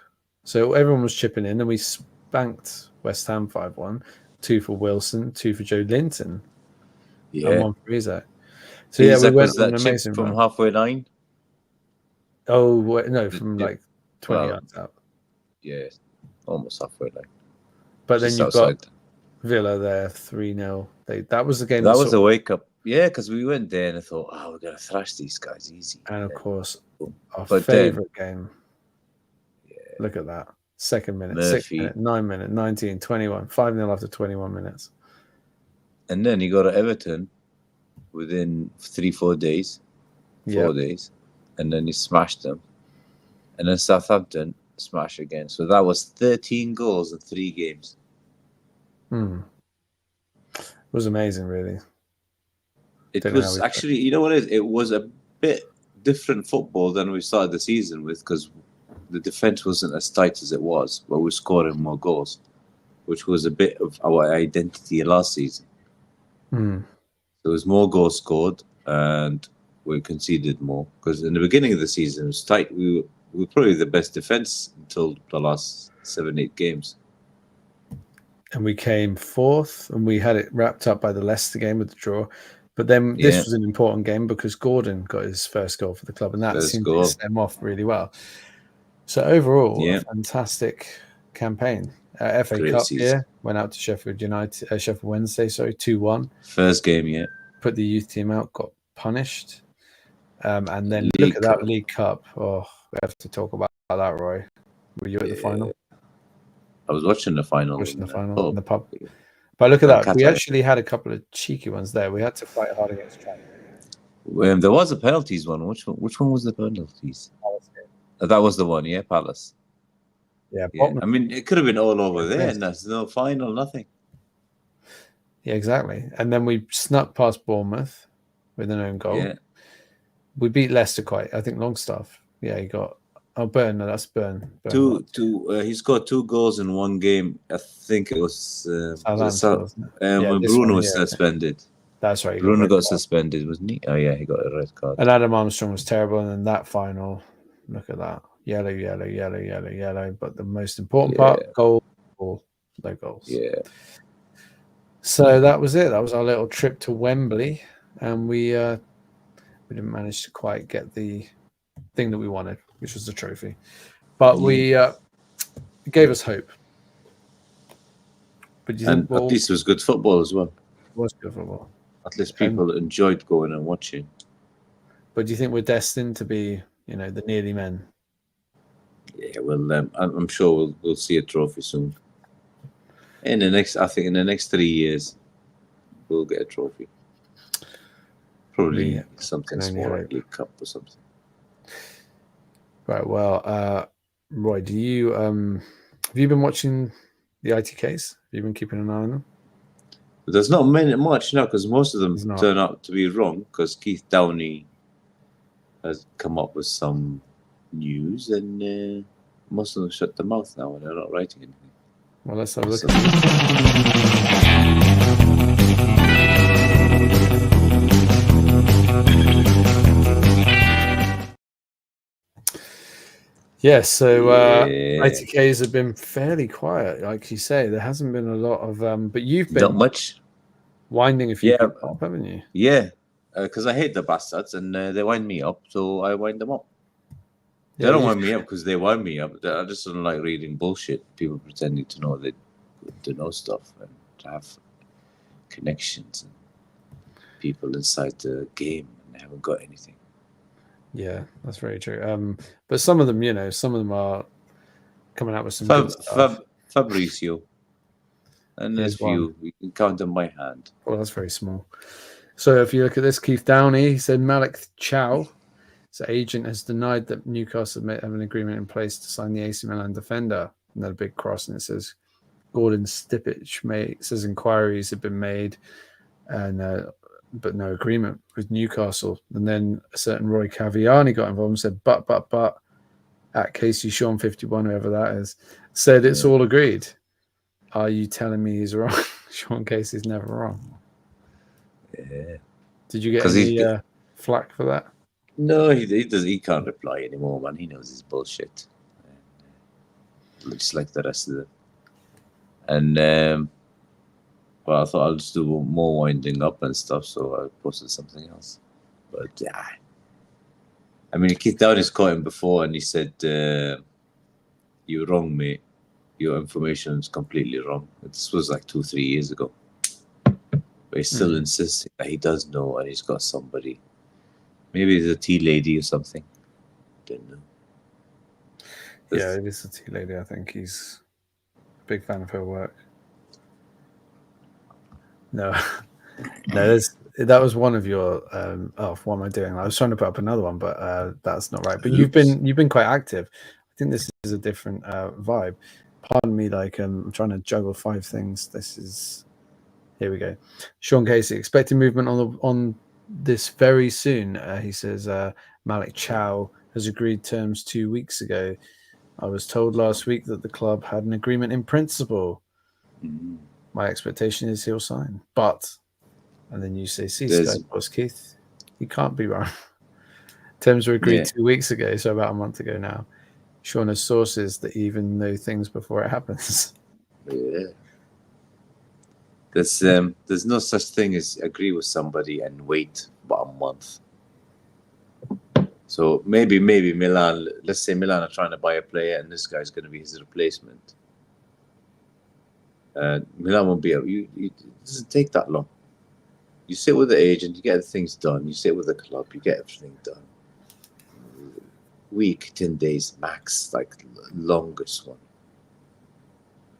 So everyone was chipping in, and we spanked West Ham 5-1. 2 for Wilson, 2 for Joe Linton. Yeah. And 1 for Isak. So Isak we went on an amazing from run. halfway line. Oh no, from like 20 yards out. Yeah, almost halfway line. But then you've got Villa there, 3-0. That was the game. That was a wake up. Yeah, because we went there and I thought, we're going to thrash these guys easy. And of course, our favourite game. Yeah. Look at that. Second minute, Murphy. 6 minute, 9 minute, 19, 21. 5-0 after 21 minutes. And then you go to Everton within 3-4 days. 4 days. And then you smashed them. And then Southampton smash again. So that was 13 goals in 3 games. It was amazing, really. It was actually, you know what it is? It was a bit different football than we started the season with, because the defense wasn't as tight as it was, but we were scoring more goals, which was a bit of our identity last season. There was more goals scored and we conceded more, because in the beginning of the season it was tight. We were probably the best defense until the last 7-8 games. And we came 4th, and we had it wrapped up by the Leicester game with the draw. But then this was an important game because Gordon got his first goal for the club, and that seemed to set him off really well. So overall, a fantastic campaign. FA Cup went out to Sheffield Wednesday, 2-1. First game, Put the youth team out, got punished. And then look at that League Cup. Oh, we have to talk about that, Roy. Were you at the final? I was watching the final. In the pub. But look at that. We actually had a couple of cheeky ones there. We had to fight hard against China. There was a penalties one. Which one was the penalties? That was the one, Palace. Yeah, Yeah, bottom. I mean, it could have been all over there, Yes. and there's no final, nothing. Yeah, exactly. And then we snuck past Bournemouth with an own goal. Yeah, We beat Leicester quite. I think Longstaff. Yeah, he got. Oh, Burn. No, that's Burn. he scored 2 goals in one game. I think it was Southampton, wasn't it? Yeah, when this Bruno one, was yeah. suspended. That's right. He got Bruno red got card. suspended, wasn't he? Oh yeah, he got a red card. And Adam Armstrong was terrible. And then that final, look at that. Yellow, yellow, yellow, yellow, yellow. But the most important part, goal, no goals. Yeah. So that was it. That was our little trip to Wembley. And we didn't manage to quite get the thing that we wanted, which was the trophy. But we it gave us hope. But you think, at least it was good football as well. It was good football. At least people enjoyed going and watching. But do you think we're destined to be, the nearly men? Yeah, well, I'm sure we'll see a trophy soon. I think in the next 3 years, we'll get a trophy. Probably something small, like League Cup or something. Right. Well, Roy, have you been watching the ITKs? Have you been keeping an eye on them? There's not much now because most of them turn out to be wrong because Keith Downey has come up with some news and most of them shut their mouth now and they're not writing anything. Well, let's have a look at Yes, so ITKs have been fairly quiet, like you say. There hasn't been a lot of, but you've been not much winding a few people up, haven't you? Yeah, because I hate the bastards and they wind me up, so I wind them up. They don't wind me up because they wind me up. I just don't like reading bullshit. People pretending to know stuff and to have connections and people inside the game and they haven't got anything. Yeah, that's very true. But some of them, are coming out with some good stuff. Fabrizio. And there's few. You can count them by hand. Well, that's very small. So if you look at this, Keith Downey, he said Malik Chow, his agent, has denied that Newcastle have an agreement in place to sign the AC Milan defender. And then a big cross, and it says Gordon Stipich says inquiries have been made, and but no agreement with Newcastle. And then a certain Roy Caviani got involved and said, but, at Casey Sean 51, whoever that is, said it's all agreed. Are you telling me he's wrong? Sean Casey's never wrong. Yeah. Did you get any flack for that? No, he can't reply anymore, man. He knows his bullshit. Looks like the rest of them. And well, I thought I'll just do more winding up and stuff, so I posted something else. But yeah, I mean, Keith Downey's caught him before, and he said, "You're wrong, mate. Your information is completely wrong." This was like 2-3 years ago, but he's still insisting that he does know, and he's got somebody. Maybe it's a tea lady or something. Don't know. Yeah, it is a tea lady. I think he's a big fan of her work. No, that was one of your. What am I doing? I was trying to put up another one, but that's not right. But you've been quite active. I think this is a different vibe. Pardon me, I'm trying to juggle 5 things. Here we go. Sean Casey, expecting movement on this very soon. He says Malik Chow has agreed terms 2 weeks ago. I was told last week that the club had an agreement in principle. My expectation is he'll sign. But, and then you say, see, Sky Sports, Keith, he can't be wrong. Terms were agreed 2 weeks ago, so about a month ago now. Sean has sources that even know things before it happens. Yeah. There's no such thing as agree with somebody and wait about a month. So maybe Milan, let's say Milan are trying to buy a player and this guy's going to be his replacement. Milan won't be able, it doesn't take that long. You sit with the agent, you get things done. You sit with the club, you get everything done. Week, 10 days max, like longest one.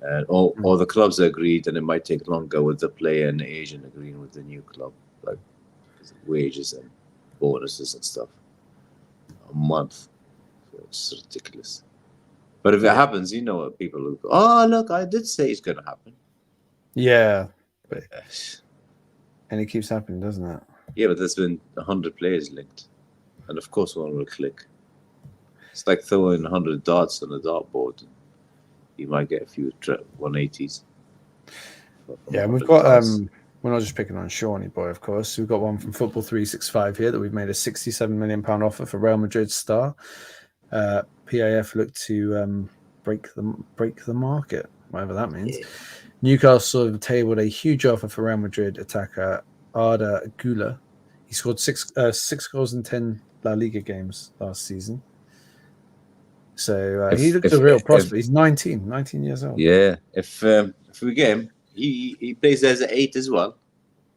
And all the clubs agreed, and it might take longer with the player and the agent agreeing with the new club, like wages and bonuses and stuff. A month, so it's ridiculous. But if it happens, you know what people look. Oh, look, I did say it's going to happen. Yeah, but and it keeps happening, doesn't it? Yeah, but there's been 100 players linked, and of course one will click. It's like throwing 100 darts on a dartboard. You might get a few 180s. Yeah, and we've got we're not just picking on Shawnee boy, of course. We've got one from Football 365 here that we've made a £67 million offer for Real Madrid star. PAF looked to break the market, whatever that means. Yeah. Newcastle have tabled a huge offer for Real Madrid attacker Arda Güler. He scored six goals in 10 La Liga games last season. So he looks a real prospect. He's 19 years old. Yeah, if we get him, he plays as an 8 as well,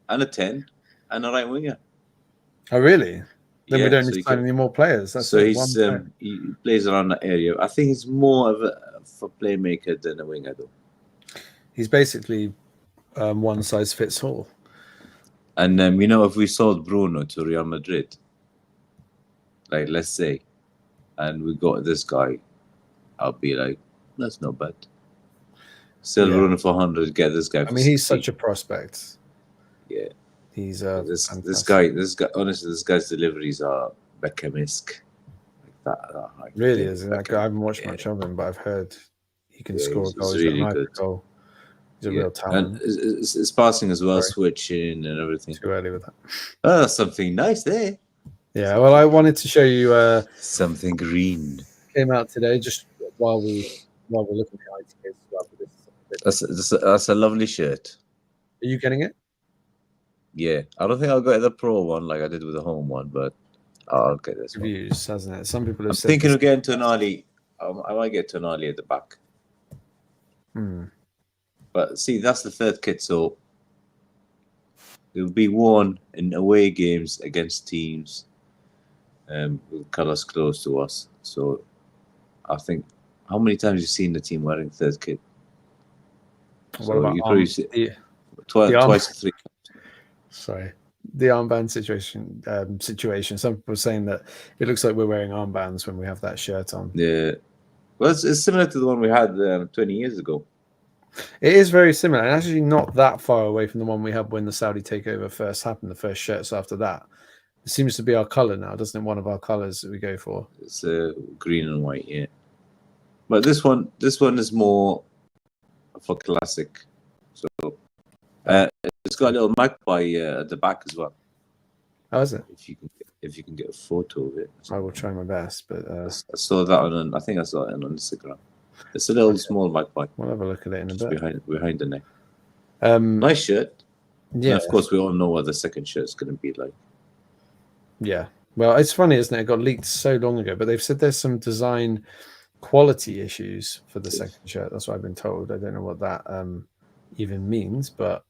and a 10, and a right winger. Oh, really? Then we don't need to sign any more players. That's so he's he plays around that area. I think he's more of a playmaker than a winger, though. He's basically one size fits all. And if we sold Bruno to Real Madrid, like let's say, and we got this guy, I'll be like, that's not bad. Sell Bruno for 100, get this guy. I mean, he's such a prospect. Yeah, he's this guy. Honestly, this guy's deliveries are Beckham-esque. Like that high. Really is. Like, I haven't watched much of him, but I've heard he can score a goal. He's really good. Goal. He's a real talent. And it's passing as well, switching and everything. Too early with that. Oh, something nice there. Yeah, well, I wanted to show you something green. Came out today just while we're looking at ITK as well. That's a lovely shirt. Are you getting it? Yeah, I don't think I'll get the pro one like I did with the home one, but I'll get this Reviews, hasn't it? Some people have said thinking of getting Tonali. I might get Tonali at the back. But see, that's the third kit, so it will be worn in away games against teams with colours close to us. So I think, how many times have you seen the team wearing third kit? What about you probably see twice or three. Sorry, the armband situation. Some people are saying that it looks like we're wearing armbands when we have that shirt on. Yeah, well, it's similar to the one we had 20 years ago. It is very similar, and actually not that far away from the one we had when the Saudi takeover first happened. The first shirts after that, it seems to be our color now, doesn't it? One of our colors that we go for. It's green and white, yeah. But this one is more for classic. So it's got a little magpie at the back as well. How is it? If you can get a photo of it, I will try my best. But I saw that on. I think I saw it on Instagram. It's a little small magpie. We'll have a look at it in a bit. Behind the neck. Nice shirt. Yeah. And of course, we all know what the second shirt's going to be like. Yeah. Well, it's funny, isn't it? It got leaked so long ago, but they've said there's some design quality issues for the second shirt. That's what I've been told. I don't know what that even means, but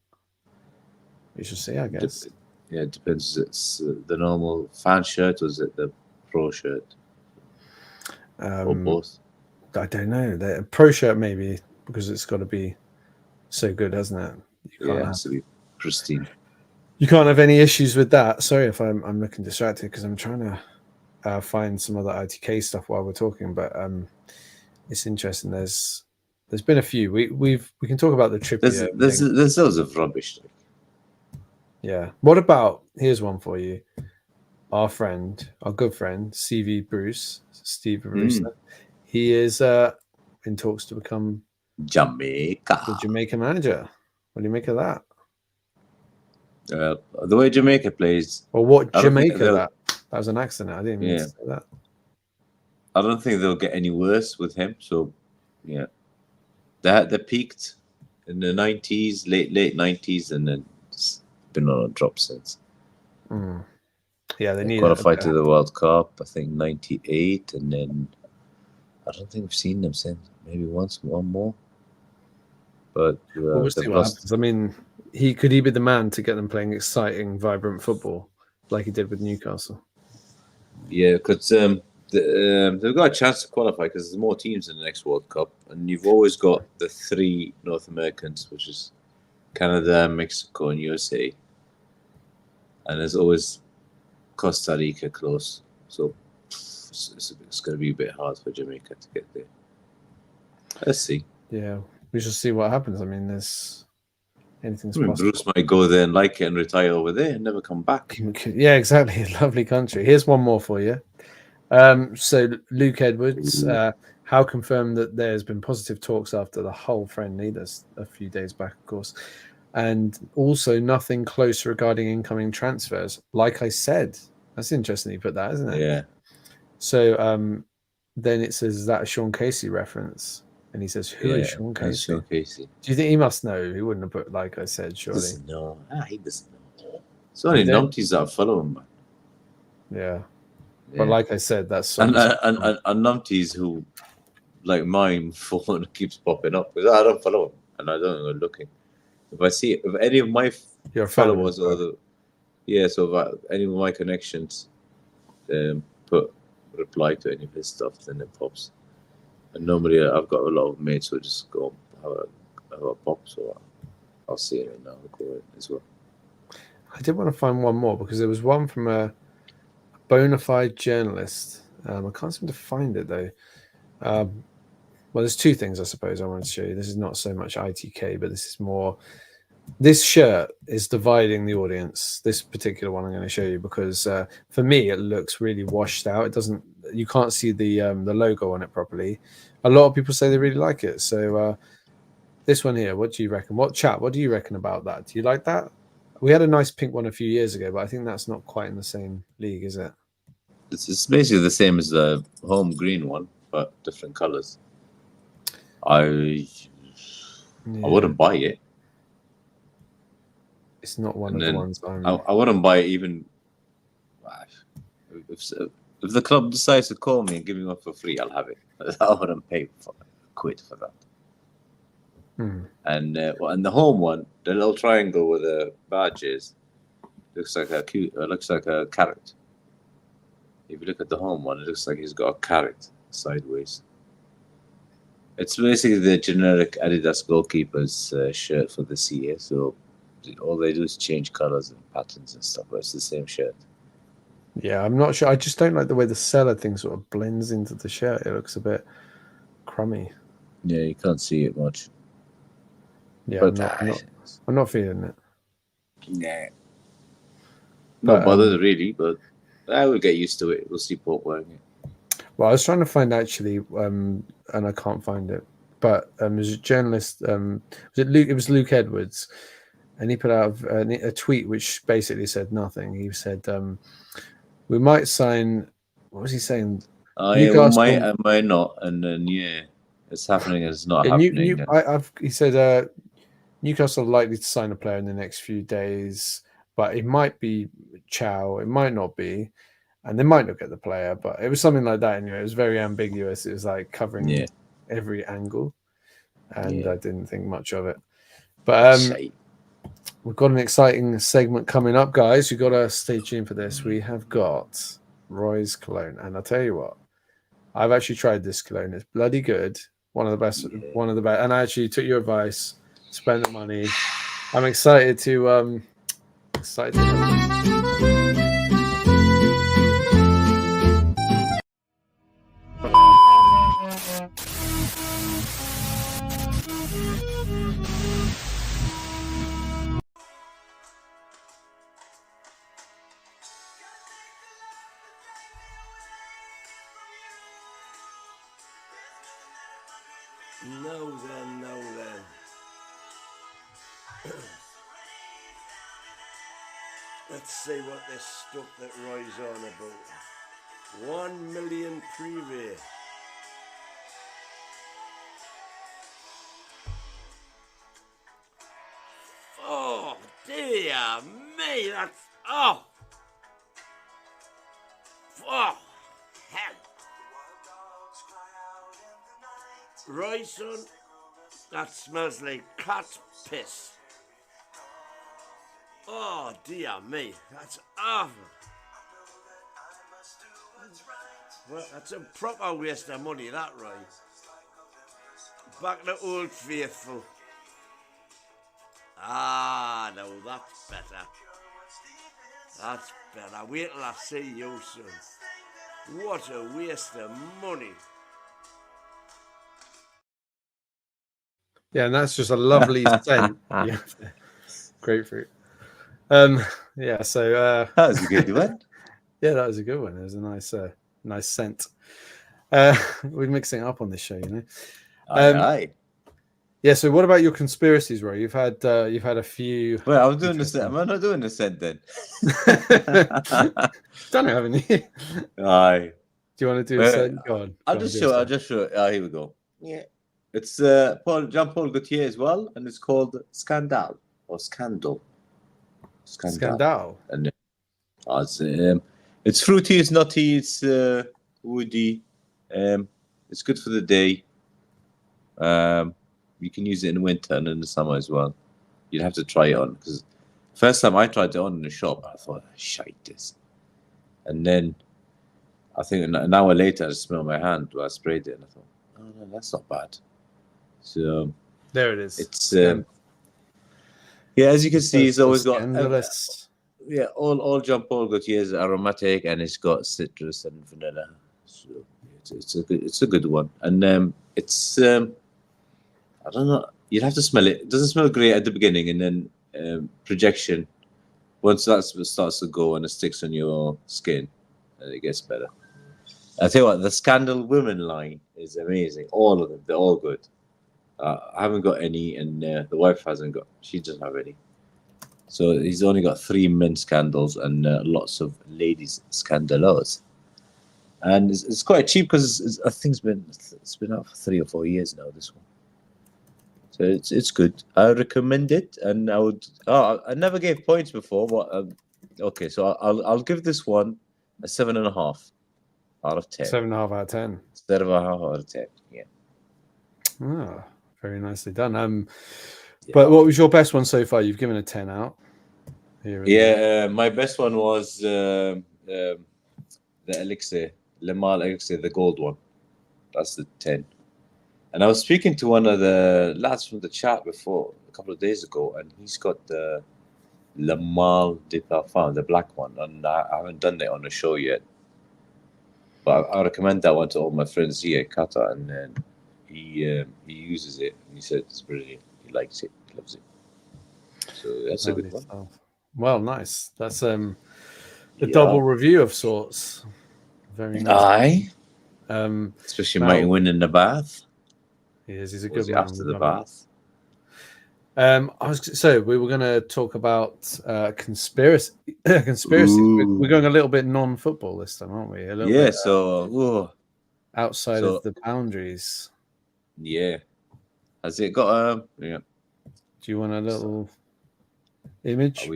we shall see, I guess. Yeah, it depends. It's the normal fan shirt, or is it the pro shirt? Or both? I don't know. The pro shirt maybe, because it's got to be so good, hasn't it? It has to be pristine. You can't have any issues with that. Sorry if I'm looking distracted because I'm trying to find some other ITK stuff while we're talking, but it's interesting. There's been a few. We can talk about the Trippier. There's loads of rubbish. Yeah. What about, here's one for you. Our good friend, CV Bruce, Steve Bruce. He is in talks to become the Jamaica manager. What do you make of that? The way Jamaica plays. Or what Jamaica that was an accident. I didn't mean to say that. I don't think they'll get any worse with him. So, yeah. They peaked in the 90s, late 90s, and then it's been on a drop since. Yeah, they qualified to the World Cup, I think, 98, and then I don't think we've seen them since. Maybe one more. But we'll see what happens. I mean, could he be the man to get them playing exciting, vibrant football like he did with Newcastle? Yeah, because they've got a chance to qualify because there's more teams in the next World Cup, and you've always got the 3 North Americans, which is Canada, Mexico, and USA, and there's always Costa Rica close. So it's going to be a bit hard for Jamaica to get there. Let's see. Yeah, we shall see what happens. I mean, there's anything's I mean, possible. Bruce might go there and like it and retire over there and never come back. Yeah, exactly. A lovely country. Here's one more for you. So Luke Edwards, how confirmed that there's been positive talks after the Hull friendly? That's a few days back, of course. And also nothing close regarding incoming transfers. Like I said, that's interesting you put that, isn't it? Yeah. So then it says, is that a Sean Casey reference? And he says, who is Sean That's Casey? Sean Casey. Do you think he must know? He wouldn't have put, like I said, surely. Doesn't know. He doesn't know. It's only numpties that follow him, man. Yeah. But like I said, that's and numpties who like mine phone keeps popping up because I don't follow him and I don't go looking. If I see if any of my followers or so if any of my connections put reply to any of his stuff, then it pops. And normally I've got a lot of mates who just go have a pop, so I'll see it and I'll go in as well. I did want to find one more because there was one from a bona fide journalist. I can't seem to find it though. Well, there's two things I suppose I wanted to show you. This is not so much ITK, but this is more. This shirt is dividing the audience. This particular one I'm going to show you because for me it looks really washed out. It doesn't. You can't see the logo on it properly. A lot of people say they really like it. So this one here, what do you reckon? What do you reckon about that? Do you like that? We had a nice pink one a few years ago, but I think that's not quite in the same league, is it? It's basically the same as the home green one, but different colors. I wouldn't buy it. It's not one of the ones I wouldn't buy it even if the club decides to call me and give me one for free. I'll have it. I wouldn't pay for quid for that. And and the home one, the little triangle with the badges, looks like a carrot. If you look at the home one, it looks like he's got a carrot sideways. It's basically the generic Adidas goalkeeper's shirt for this year. So all they do is change colors and patterns and stuff, but it's the same shirt. Yeah, I'm not sure. I just don't like the way the seller thing sort of blends into the shirt. It looks a bit crummy. Yeah, you can't see it much. Yeah, but I'm not feeling it. Nah. Not bothered really, but I will get used to it. We'll see Port wearing it. Well, I was trying to find actually, and I can't find it. But there's a journalist. It was Luke Edwards, and he put out a tweet which basically said nothing. He said, "We might sign." What was he saying? Newcastle, I might not, and then it's happening. It's not happening. He said Newcastle are likely to sign a player in the next few days, but it might be Chow, it might not be, and they might not get the player. But it was something like that anyway. It was very ambiguous. It was like covering every angle, and I didn't think much of it. But we've got an exciting segment coming up, guys. You've got to stay tuned for this. We have got Roy's cologne, and I'll tell you what, I've actually tried this cologne. It's bloody good. One of the best. And I actually took your advice, spent the money. I'm excited to Now then. Let's see what this stuff that Roy's on about. 1 million preview. Oh dear me, that's hell. Roy, son, that smells like cat piss. Oh dear me, that's awful. Well, that's a proper waste of money, that, Roy. Back to Old Faithful. Ah, no, that's better. That's better. Wait till I see you, son. What a waste of money. Yeah, and that's just a lovely scent. Yeah, grapefruit. Yeah. So That was a good one. yeah, that was a good one. It was a nice scent. We're mixing it up on this show, you know. Aye. Yeah. So, what about your conspiracies, Roy? You've had a few. Well, I'm doing the scent. Am I not doing the scent then? Done it, haven't you? Aye. Do you want to do a scent? Go on. I'll just show it. Here we go. Yeah. It's Jean-Paul Gaultier as well, and it's called Scandal or Scandal. Scandal. And it's fruity, it's nutty, it's woody. It's good for the day. You can use it in winter and in the summer as well. You'd have to try it on, because first time I tried it on in the shop, I thought, shite this. And then I think an hour later, I smelled my hand where I sprayed it, and I thought, oh no, that's not bad. So there it is. It's yeah, as you can see, it's always got all Jean-Paul Gaultier's aromatic, and it's got citrus and vanilla. So it's a good one, and it's I don't know. You'd have to smell it. It doesn't smell great at the beginning, and then projection. Once that starts to go and it sticks on your skin, it gets better. I tell you what, the Scandal Women line is amazing. All of them, they're all good. I haven't got any, and the wife hasn't got. She doesn't have any. So he's only got 3 men's scandals and lots of ladies scandalos. And it's quite cheap, because I think it's been out for 3 or 4 years now. This one, so it's good. I recommend it, and I would. I never gave points before, but okay. So I'll give this one a 7.5 out of 10. 7.5 out of 10. 7.5 out of 10. Yeah. Oh, very nicely done. But what was your best one so far? You've given a 10 out. My best one was the elixir, Le Male elixir, the gold one. That's the 10. And I was speaking to one of the lads from the chat before, a couple of days ago, and he's got the Le Male de Parfum, the black one, and I haven't done it on the show yet. But I recommend that one to all my friends here at Qatar, and then he uses it, and he said it's brilliant. He likes it, he loves it. So that's a good one. Well, nice. That's a double review of sorts. Very nice. Aye. now, Especially Mighty Win in the bath. He's a good one. After the bath. So we were going to talk about conspiracy. We're going a little bit non-football this time, aren't we? Outside of the boundaries. Yeah. Has it got Do you want a little image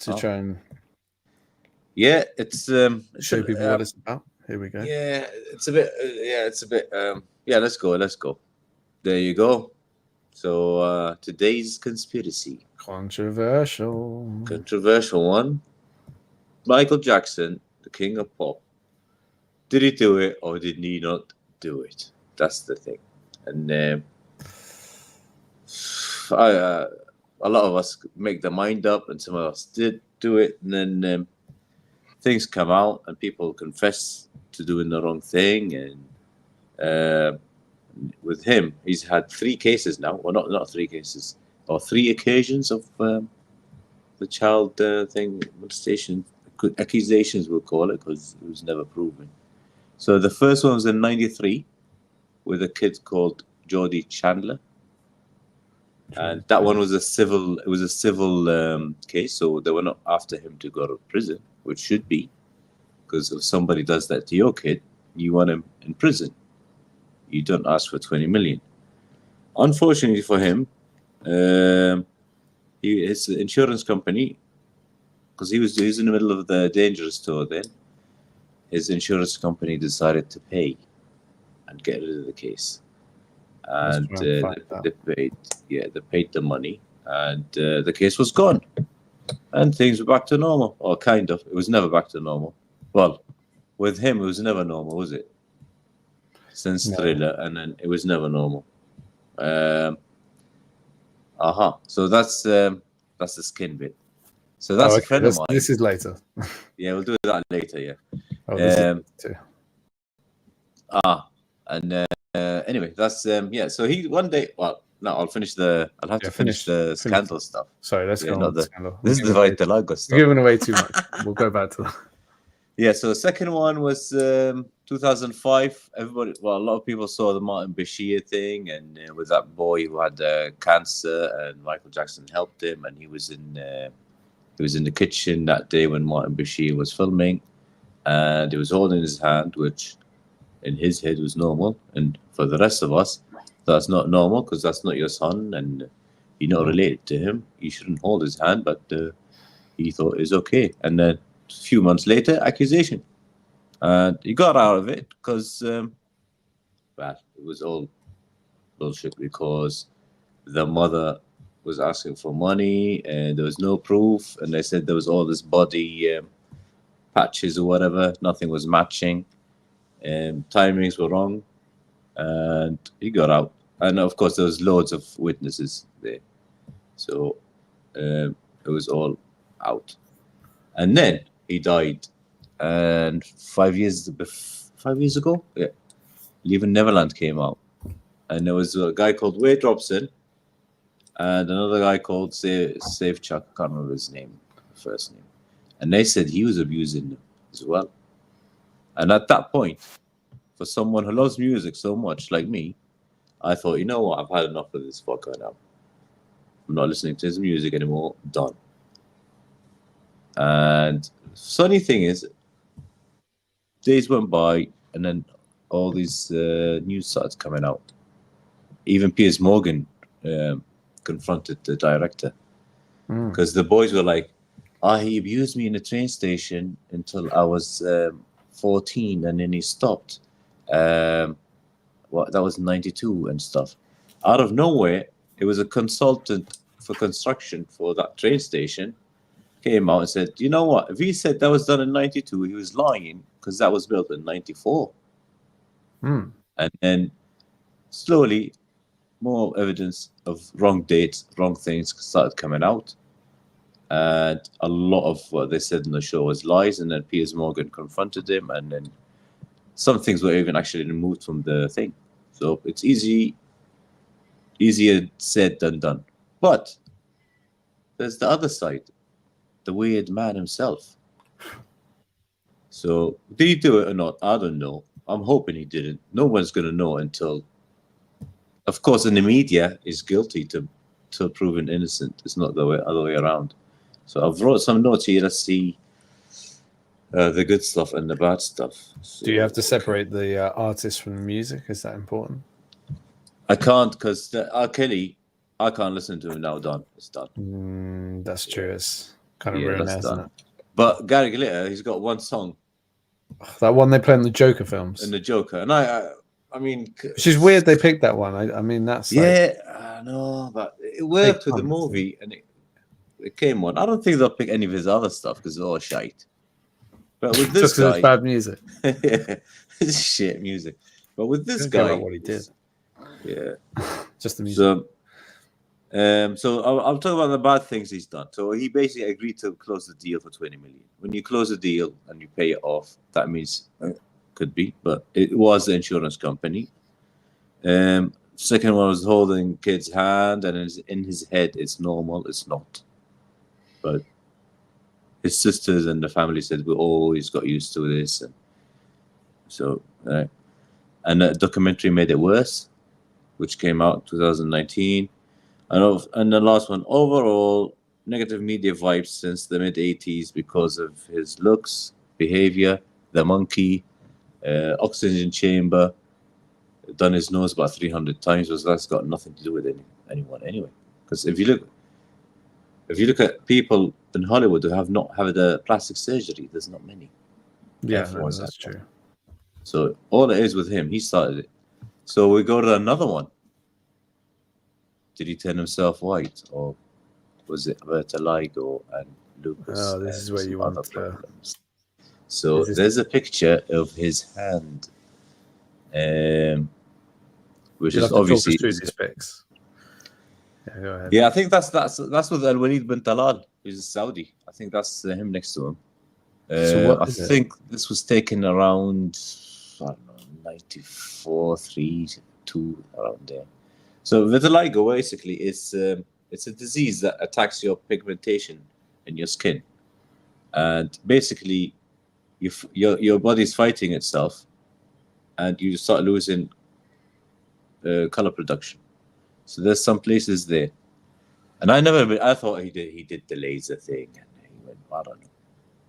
to try and? Yeah, it's show people what it's about. Here we go. Yeah, it's a bit. Yeah, let's go. There you go. So today's conspiracy. Controversial one. Michael Jackson, the king of pop. Did he do it or did he not do it? That's the thing. And a lot of us make the mind up, and some of us did do it, and then things come out and people confess to doing the wrong thing. And with him, he's had 3 cases now. Well, not 3 cases, or 3 occasions of the child thing, molestation accusations, we'll call it, because it was never proven. So the first one was in '93 with a kid called Jody Chandler, and that one was a civil. It was a civil case, so they were not after him to go to prison, which should be, because if somebody does that to your kid, you want him in prison. You don't ask for 20 million. Unfortunately for him, his insurance company, because he was in the middle of the dangerous tour then, his insurance company decided to pay and get rid of the case. And they paid the money, and the case was gone. And things were back to normal, or kind of. It was never back to normal. Well, with him, it was never normal, was it? Since Thriller, and then it was never normal. So that's the skin bit. So that's a friend of mine. This is later. Yeah, we'll do that later. Yeah. Anyway, that's So he one day, well, No, I'll finish the. I'll have to finish the scandal stuff. Sorry, let's Yeah, go not on. the- Scandal. This is the We're Vitiligo stuff. giving away too much. We'll go back to that. Yeah, so the second one was 2005. Everybody, well, a lot of people saw the Martin Bashir thing, and with that boy who had cancer, and Michael Jackson helped him, and he was in the kitchen that day when Martin Bashir was filming, and he was holding his hand, which in his head was normal, and for the rest of us, that's not normal because that's not your son, and you're not related to him. You shouldn't hold his hand, but he thought it was okay, and then. A few months later, accusation. And he got out of it because, it was all bullshit because the mother was asking for money and there was no proof. And they said there was all this body patches or whatever. Nothing was matching. Timings were wrong. And he got out. And of course, there was loads of witnesses there. So it was all out. And then he died, and 5 years ago, yeah, Leaving Neverland came out, and there was a guy called Wade Robson, and another guy called Save Chuck. I can't remember his first name, and they said he was abusing them as well. And at that point, for someone who loves music so much like me, I thought, you know what, I've had enough of this fucker now. I'm not listening to his music anymore. Done. And funny thing is, days went by, and then all these news started coming out. Even Piers Morgan confronted the director because the boys were like, he abused me in a train station until I was 14, and then he stopped. That was 92 and stuff. Out of nowhere, it was a consultant for construction for that train station. Came out and said, you know what? If he said that was done in 92, he was lying because that was built in 94. And then slowly, more evidence of wrong dates, wrong things started coming out. And a lot of what they said in the show was lies. And then Piers Morgan confronted him. And then some things were even actually removed from the thing. So it's easier said than done. But there's the other side. The weird man himself. So did he do it or not? I don't know. I'm hoping he didn't. No one's going to know until, of course, in the media is guilty to proven innocent. It's not the other way around. So I've wrote some notes here. Let's see the good stuff and the bad stuff. So, do you have to separate the artist from the music? Is that important? I can't because R. Kelly, I can't listen to him now. Done. It's done. That's true. It's kind of ruined, isn't it? But Gary Glitter, he's got one song. That one they play in the Joker films. In the Joker. And I mean... Which is weird they picked that one. I mean, that's I know, but it worked with the movie and it came on. I don't think they'll pick any of his other stuff because it's all shite. But with this just because it's bad music. It's shit music. But with this guy... what he did. Yeah. Just the music. So I'll talk about the bad things he's done. So he basically agreed to close the deal for 20 million. When you close a deal and you pay it off, that means could be, but it was the insurance company. Second one was holding kid's hand, and in his head it's normal. It's not, but his sisters and the family said we always got used to this, and so and the documentary made it worse, which came out 2019. And the last one, overall negative media vibes since the mid-80s because of his looks, behavior, the monkey, oxygen chamber, done his nose about 300 times. That's got nothing to do with anyone anyway. Because if you look at people in Hollywood who have not had a plastic surgery, there's not many. Yeah, that's true. So all it is with him, he started it. So we go to another one. Did he turn himself white, or was it vitiligo and lupus? Oh, this is where you want problems. So there's a picture of his hand, which is obviously these pics. Yeah, go ahead. Yeah, I think that's with Al Walid bin Talal, who's Saudi. I think that's him next to him. I think this was taken around 94, 3, 2, around there. So vitiligo basically is it's a disease that attacks your pigmentation in your skin, and basically your body's fighting itself, and you start losing color production. So there's some places there, and I thought he did the laser thing, and he went, I don't know,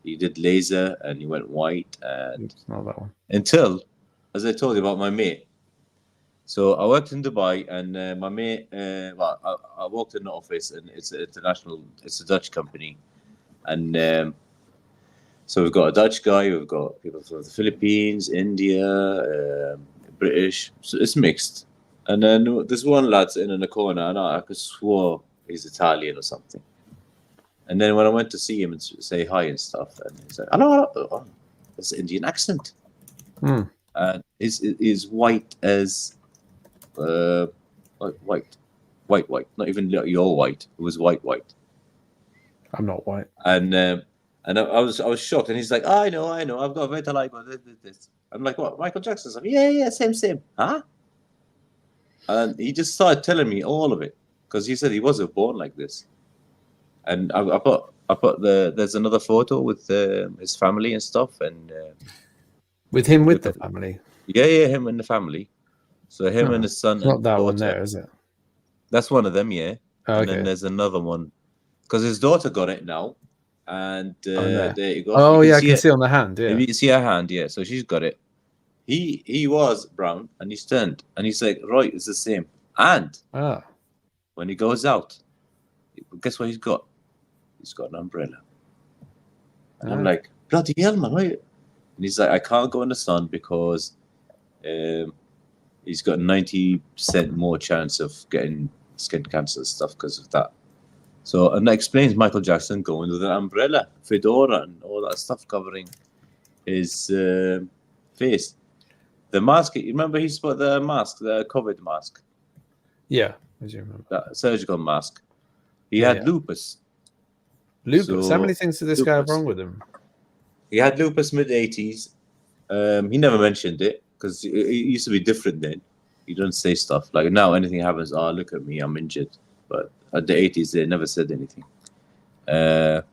he did laser and he went white, and It's not that one. until, as I told you about my mate. So I worked in Dubai, and my mate, I walked in the office, and it's a Dutch company, and so we've got a Dutch guy, we've got people from the Philippines, India, British, so it's mixed. And then there's one lad sitting in the corner, and I could swear he's Italian or something. And then when I went to see him and say hi and stuff, and he's like, "Oh, that's an Indian accent." And is white as white, not even you're white. It was white. I'm not white. And I was shocked, and he's like, I know, I've got vitiligo. This. I'm like, what? Michael Jackson's like, yeah, same. Huh? And he just started telling me all of it, because he said he wasn't born like this. And I put there's another photo with his family and stuff, and with him with the family. Yeah, him and the family. So him and his son. It's not that daughter. one there, is it? That's one of them, yeah. Oh, okay. And then there's another one, because his daughter got it now, and there you go. Oh, yeah, I can see on the hand. Yeah, you see her hand, yeah. So she's got it. He was brown, and he's turned, and he's like, right, it's the same. And when he goes out, guess what he's got? He's got an umbrella. And I'm like, bloody hell, man! Why? And he's like, I can't go in the sun because he's got 90% more chance of getting skin cancer and stuff because of that. So, and that explains Michael Jackson going with an umbrella, fedora, and all that stuff covering his face. The mask, you remember he put the mask, the COVID mask? Yeah, as you remember. That surgical mask. He had lupus. Lupus? So, how many things did this guy have wrong with him? He had lupus mid-80s. He never mentioned it, because it used to be different then. He don't say stuff. Like now, anything happens, look at me, I'm injured. But at the 80s, they never said anything. So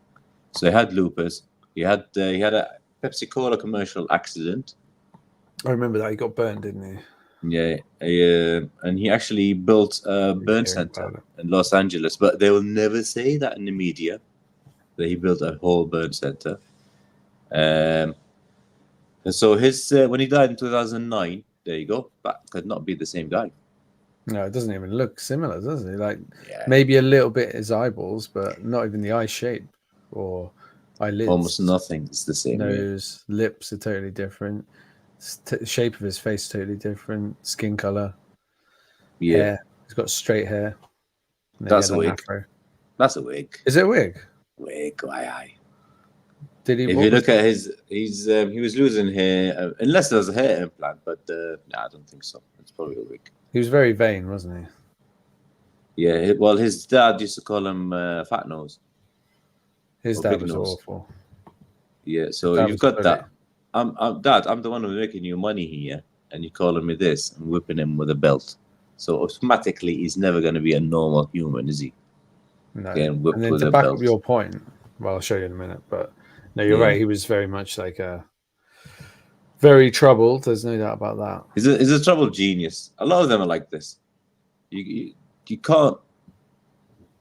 he had lupus. He had a Pepsi Cola commercial accident. I remember that. He got burned, didn't he? Yeah. And he actually built a burn center in Los Angeles. But they will never say that in the media, that he built a whole burn center. And so his when he died in 2009, there you go. That could not be the same guy. No, it doesn't even look similar, does it? Like maybe a little bit his eyeballs, but not even the eye shape or eyelids. Almost nothing is the same. Nose, lips are totally different. Shape of his face totally different. Skin color. Yeah, hair. He's got straight hair. That's a wig. Afro. That's a wig. Is it a wig? Wig, aye. Did he? If you look at he was losing hair, unless there was a hair implant, but I don't think so. It's probably a wig. He was very vain, wasn't he? Yeah, well, his dad used to call him Fat Nose. His dad was awful. Yeah, so you've got that. Dad, I'm the one who's making you money here, and you're calling me this and whipping him with a belt. So automatically, he's never going to be a normal human, is he? No. And then to back up your point, well, I'll show you in a minute, but no, you're right. He was very much like very troubled. There's no doubt about that. He's a troubled genius. A lot of them are like this. You can't.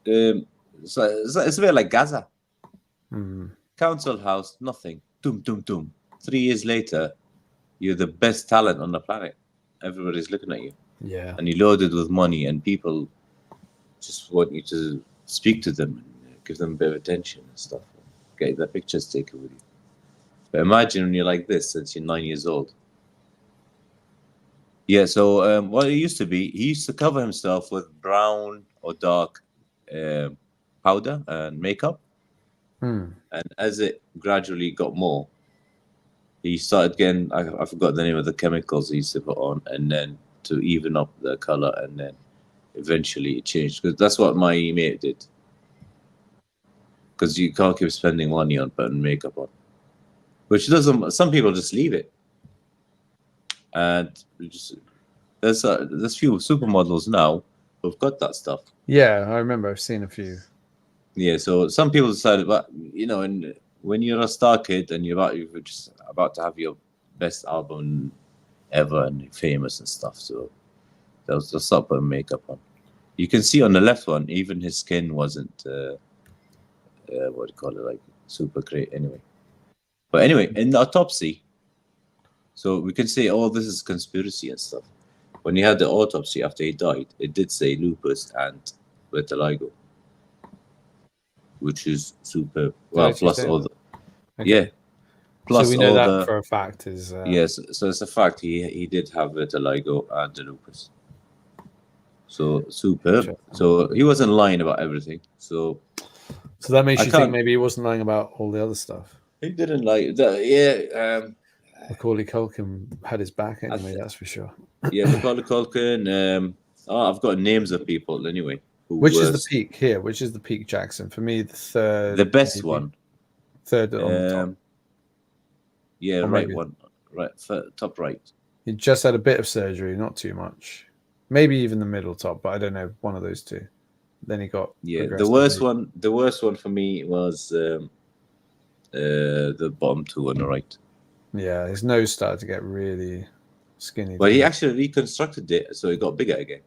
It's a bit like Gaza. Council house, nothing. Doom. 3 years later, you're the best talent on the planet. Everybody's looking at you. Yeah. And you're loaded with money, and people just want you to speak to them and give them a bit of attention and stuff. Get their pictures taken with you. But imagine when you're like this since you're 9 years old. Yeah, so what it used to be, he used to cover himself with brown or dark powder and makeup. And as it gradually got more, he started getting, I forgot the name of the chemicals he used to put on, and then to even up the color, and then eventually it changed. Because that's what my mate did. Because you can't keep spending money on putting makeup on. Which doesn't, some people just leave it. And there's few supermodels now who've got that stuff. Yeah, I remember. I've seen a few. Yeah, so some people decided, but you know, and when you're a star kid and you're just about to have your best album ever and famous and stuff, so they'll start putting makeup on. You can see on the left one, even his skin wasn't what do you call it, like super great anyway. But anyway, in the autopsy, so we can say, oh, this is conspiracy and stuff. When he had the autopsy after he died, it did say lupus and vitiligo, which is super. Well, plus all the yeah, plus so we know all that the for a fact is yes. So it's a fact he did have vitiligo and the lupus. So superb. So he wasn't lying about everything. So that makes you think maybe he wasn't lying about all the other stuff. He didn't lie. Yeah. Macaulay Culkin had his back anyway. That's for sure. Yeah, Macaulay Culkin. I've got names of people anyway. Which is the peak here? Which is the peak, Jackson? For me, the third. The best one. Third on the top. Yeah, or right maybe. One. Right, top right. He just had a bit of surgery, not too much. Maybe even the middle top, but I don't know. One of those two. Then he got. Yeah, the worst one. The worst one for me was the bottom two on the right. Yeah, his nose started to get really skinny. But he actually reconstructed it, so it got bigger again.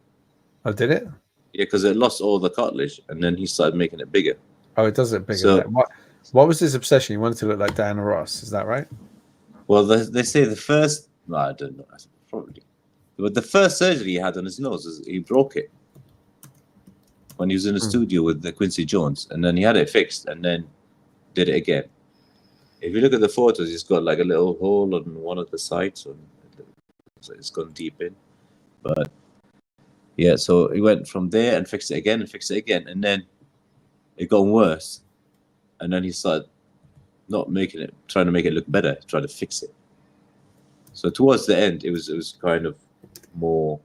Oh, did it? Yeah, because it lost all the cartilage, and then he started making it bigger. Oh, it does it bigger. So, what was his obsession? He wanted to look like Diana Ross. Is that right? Well, they say the first. No, I don't know. Probably. But the first surgery he had on his nose is he broke it when he was in the studio with the Quincy Jones, and then he had it fixed, and then did it again. If you look at the photos, he's got like a little hole on one of the sides, so it's gone deep in. But yeah, so he went from there and fixed it again and fixed it again, and then it got worse, and then he started trying to make it look better, trying to fix it. So towards the end, it was kind of more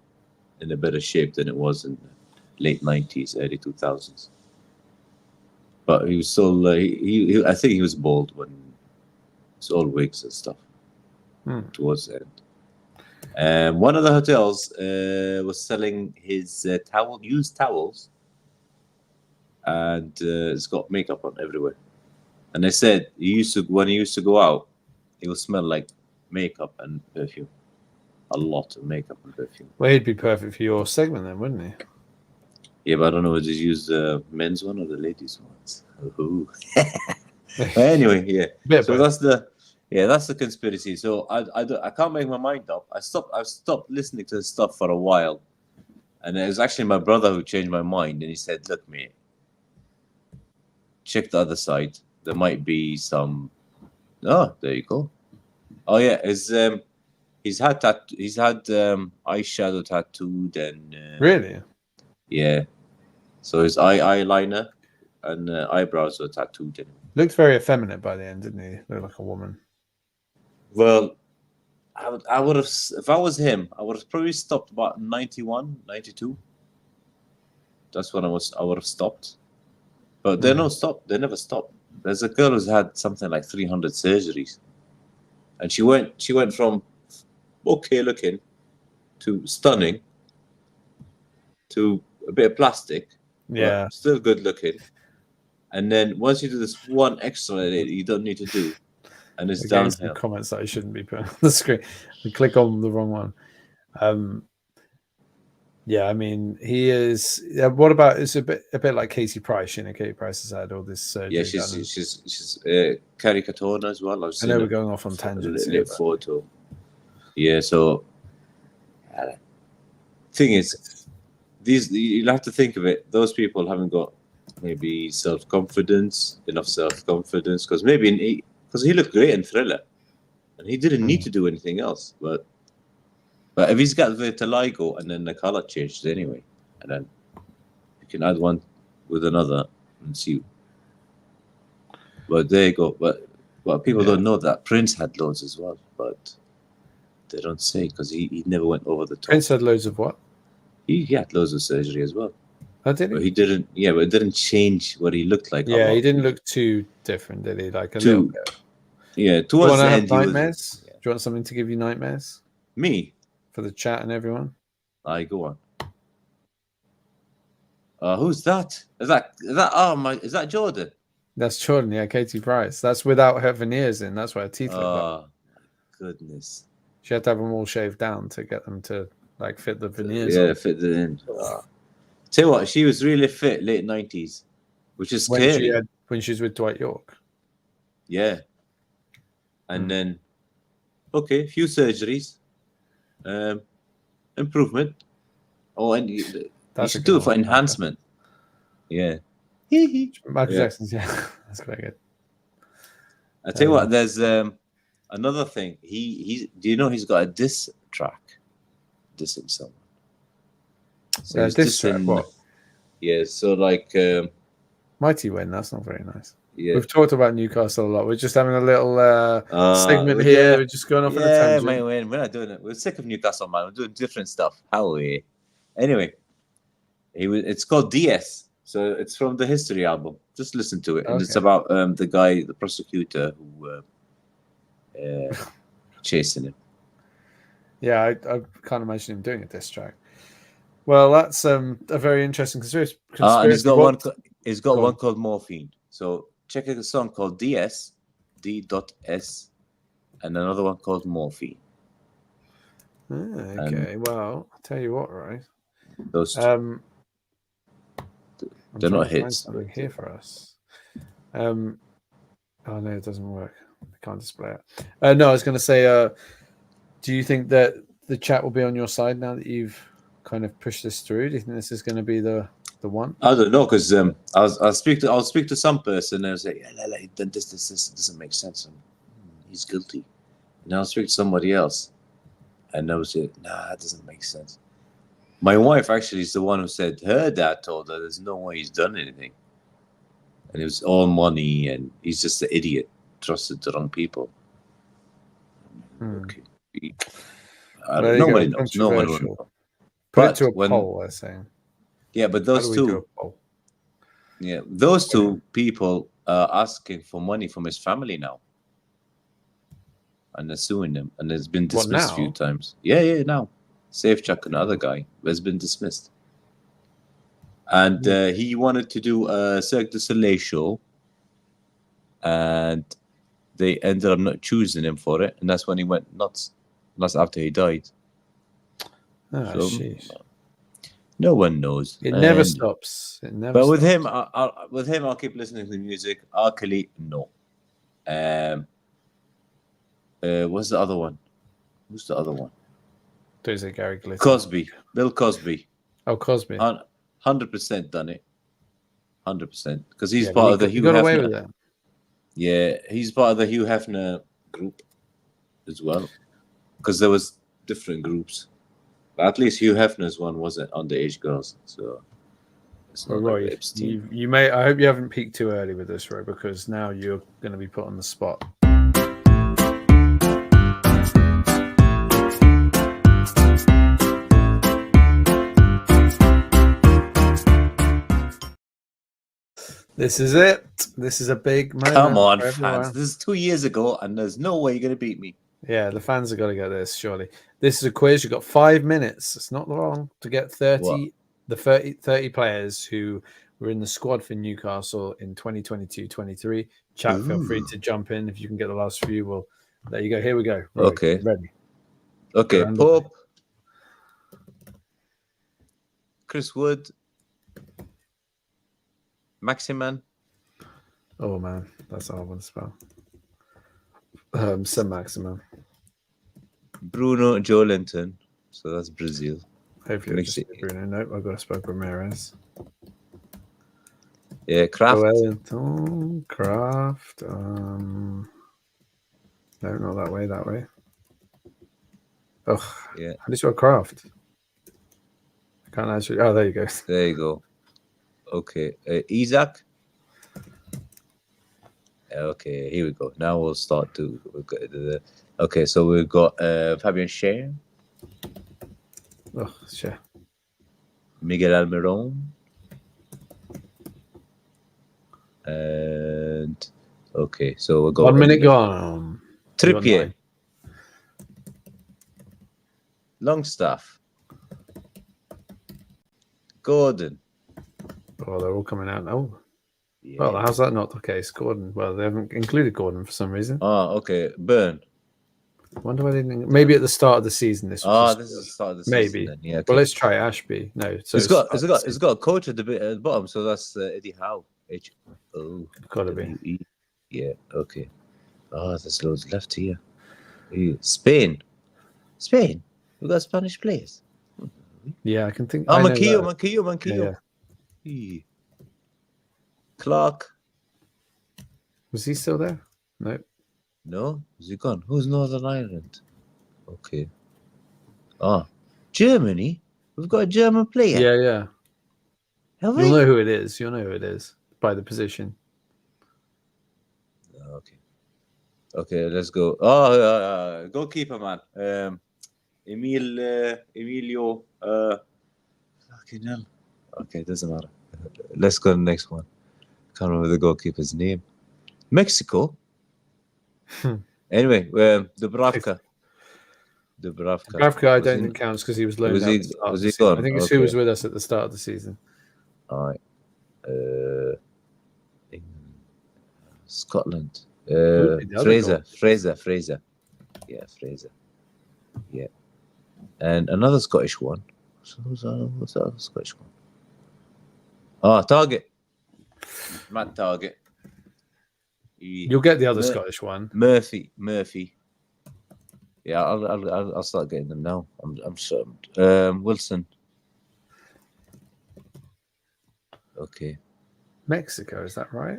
in a better shape than it was in the late 90s, early 2000s. But he was still, I think he was bald when it's all wigs and stuff towards the end. One of the hotels was selling his used towels, and it's got makeup on everywhere. And they said when he used to go out, it would smell like makeup and perfume. A lot of makeup and perfume. Well, he'd be perfect for your segment then, wouldn't he? Yeah, but I don't know whether you use the men's one or the ladies' ones. But anyway, yeah. So that's the conspiracy. So I can't make my mind up. I've stopped listening to this stuff for a while, and it was actually my brother who changed my mind, and he said, "Look, mate, check the other side. There might be some." Oh, there you go. Oh yeah, he's had eyeshadow tattooed and really. Yeah, so his eyeliner and eyebrows were tattooed in him. Looked very effeminate by the end, didn't he? Looked like a woman. Well, I would have, if I was him, I would have probably stopped about 91, 92. That's when I would have stopped. But they don't stop. They never stop. There's a girl who's had something like 300 surgeries, and she went from okay looking to stunning to a bit of plastic, yeah, still good looking. And then once you do this one extra that you don't need to do, and it's downhill. Comments that I shouldn't be putting on the screen. We click on the wrong one. Yeah, I mean, he is. What about? It's a bit like Katie Price. You know, Katie Price has had all this surgery. Yeah, she's Carrie Katona as well. I know we're going off on tangents here. Photo. Yeah, so thing is, you'll have to think of it. Those people haven't got maybe enough self-confidence, because because he looked great in Thriller, and he didn't need to do anything else. But if he's got vitiligo and then the color changed anyway, and then you can add one with another and see. But there you go. But people don't know that Prince had loads as well, but they don't say because he never went over the top. Prince had loads of what? He had loads of surgery as well. Oh, did he? But he didn't. Yeah, but it didn't change what he looked like. Yeah, he didn't look too different, did he? Like a little bit. Yeah, towards the end, nightmares. Do you want something to give you nightmares? Me? For the chat and everyone? Go on. Who's that? Is that? Oh my! Is that Jordan? That's Jordan, yeah, Katie Price. That's without her veneers in. That's why her teeth look like. Oh my goodness! She had to have them all shaved down to get them to like fit the veneers. Yeah, on. fit it in. Tell you what, she was really fit late 90s, which is When scary. when she was with Dwight York. Yeah. And then, okay, few surgeries, improvement. Oh, and you should do it for enhancement. Yeah. Michael Yeah. Jackson's, yeah, that's quite good. I tell you what, there's another thing. Do you know he's got a diss track dissing someone? So he's diss track, dissing, what? Yeah, so like Mighty Win, that's not very nice. Yeah. We've talked about Newcastle a lot. We're just having a little segment yeah. here. We're just going off on a tangent. Yeah, we're not doing it. We're sick of Newcastle, man. We're doing different stuff. How are we? Anyway, it's called DS. So it's from the History album. Just listen to it. And it's about the guy, the prosecutor who chasing him. Yeah, I can't imagine him doing a diss track. Well, that's a very interesting conspiracy. And he's got one called Morphine. So check out a song called DS, D.S, and another one called Morphine. Okay, well, I'll tell you what, right? Those two. They're not hits. Something here for us. Oh no, it doesn't work. I can't display it. No, I was going to say, do you think that the chat will be on your side now that you've kind of pushed this through? Do you think this is going to be the one? I don't know, because I'll speak to some person and I'll say, yeah, this doesn't make sense. He's guilty. And I'll speak to somebody else and they'll say, nah, that doesn't make sense. My wife actually is the one who said her dad told her there's no way he's done anything. And it was all money and he's just an idiot, trusted the wrong people. Okay. Nobody knows. No one will know. Put it to a poll, they're saying. Yeah, but those two people are asking for money from his family now. And they're suing him. And it's been dismissed a few times. Yeah, now. Safe Chuck, another guy, has been dismissed. And he wanted to do a Cirque du Soleil show. And they ended up not choosing him for it. And that's when he went nuts. That's after he died. Oh, jeez. No one knows. It never stops. It never. But stops. with him, I'll keep listening to the music. R. Kelly, no. What's the other one? Who's the other one? There's a Gary Glitter. Cosby. Bill Cosby. Oh, Cosby. 100% done it. 100%. Because he's part of the Hugh Hefner. Away with that. Yeah, he's part of the Hugh Hefner group as well. Because there was different groups. But at least Hugh Hefner's one wasn't underage girls. So it's not Roy, you may. I hope you haven't peaked too early with this, Roy, because now you're going to be put on the spot. This is it. This is a big moment. Come on, fans. This is 2 years ago, and there's no way you're going to beat me. Yeah, the fans have got to get this, surely. This is a quiz. You've got 5 minutes. It's not long to get 30 players who were in the squad for Newcastle in 2022-23. Chat, feel free to jump in. If you can get the last few, well, there you go. Here we go. Right, okay. Ready. Okay. Pope. Chris Wood. Maximan. Oh, man. That's a hard one to spell. Some Maximan. Bruno Joelinton. So that's Brazil. Hopefully it's Bruno. Nope, I've got to spell Ramirez. Yeah, Kraft. Joelinton, Kraft. No, not that way, that way. Oh, yeah. How do you spell Kraft? I can't actually. Oh, there you go. There you go. Okay. Isaac. Okay, here we go. Now we'll start to. Okay, so we've got Fabian Scher. Oh, sure. Miguel Almiron. And okay, so we'll go. 1 minute gone. Trippier. Longstaff. Gordon. Oh, they're all coming out. Oh, Yeah. well, how's that not the case? Gordon. Well, they haven't included Gordon for some reason. Oh, okay. Burn. Wonder why they didn't. Maybe at the start of the season, this was. This is the start of the maybe. season. Then. Yeah. Okay. Well, let's try Ashby. No, so it's got a coach at the bottom, so that's Eddie Howe. Gotta be. W-E. Yeah. Okay. Oh, there's loads left here. Spain. We got Spanish players. Yeah, I can think. Oh, I know Manquillo. Yeah. Clark. Was he still there? No. No, is he gone? Who's Northern Ireland? Okay. Germany. We've got a German player. Yeah. Have You'll we? know who it is. You'll know who it is by the position. Okay. Okay, let's go. Goalkeeper, man. Emilio. Fucking hell. Okay, doesn't matter. Let's go to the next one. Can't remember the goalkeeper's name. Mexico. Anyway, Dubravka. Dubravka, I don't think counts because he was loaned out. Was he gone? I think it's who was with us at the start of the season. All right. Scotland. Fraser. Yeah, Fraser. Yeah. And another Scottish one. So what's that other Scottish one? Target. Matt Target. You'll get the other Scottish one. Murphy. Yeah, I'll start getting them now. I'm sure. Wilson. Okay. Mexico, is that right?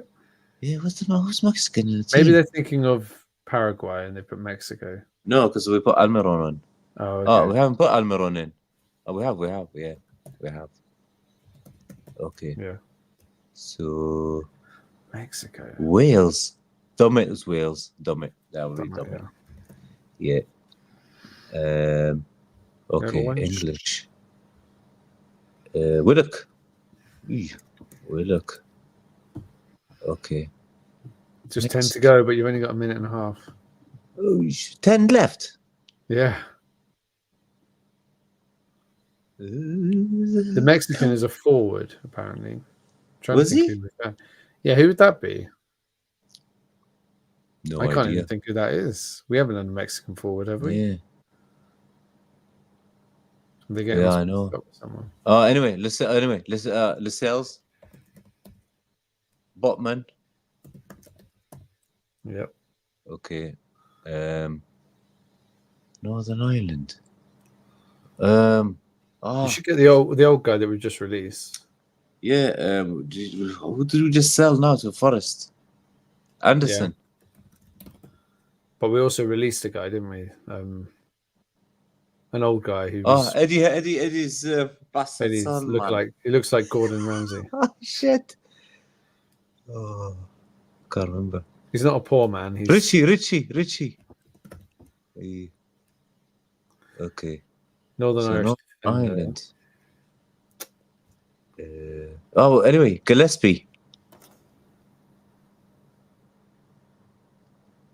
Yeah, who's Mexican in the team? Maybe they're thinking of Paraguay and they put Mexico. No, because we put Almiron on. Oh, okay. We haven't put Almiron in. Oh, we have. Yeah, we have. Okay. Yeah. So Mexico. Wales. Dummit is Wales. Dummit. That would be Dummit, Dummit. Yeah. Okay. English. Willock. Willock. Okay. Just 10 to go, but you've only got a minute and a half. 10 left. Yeah. The Mexican is a forward, apparently. Was he? Yeah, who would that be? No I can't idea. even think who that is. We haven't done a Mexican forward, have we? Yeah. Yeah, I know. Anyway, Lascelles. Botman. Yep. Okay. Northern Ireland. You should get the old guy that we just released. Yeah. Who did we just sell now to Forest? Anderson. Yeah. But we also released a guy, didn't we? An old guy who was Eddie's bastard Eddie's son. he looks like Gordon Ramsay. Oh shit. Can't remember. He's not a poor man. He's Richie. Okay. Northern Ireland. Anyway, Gillespie.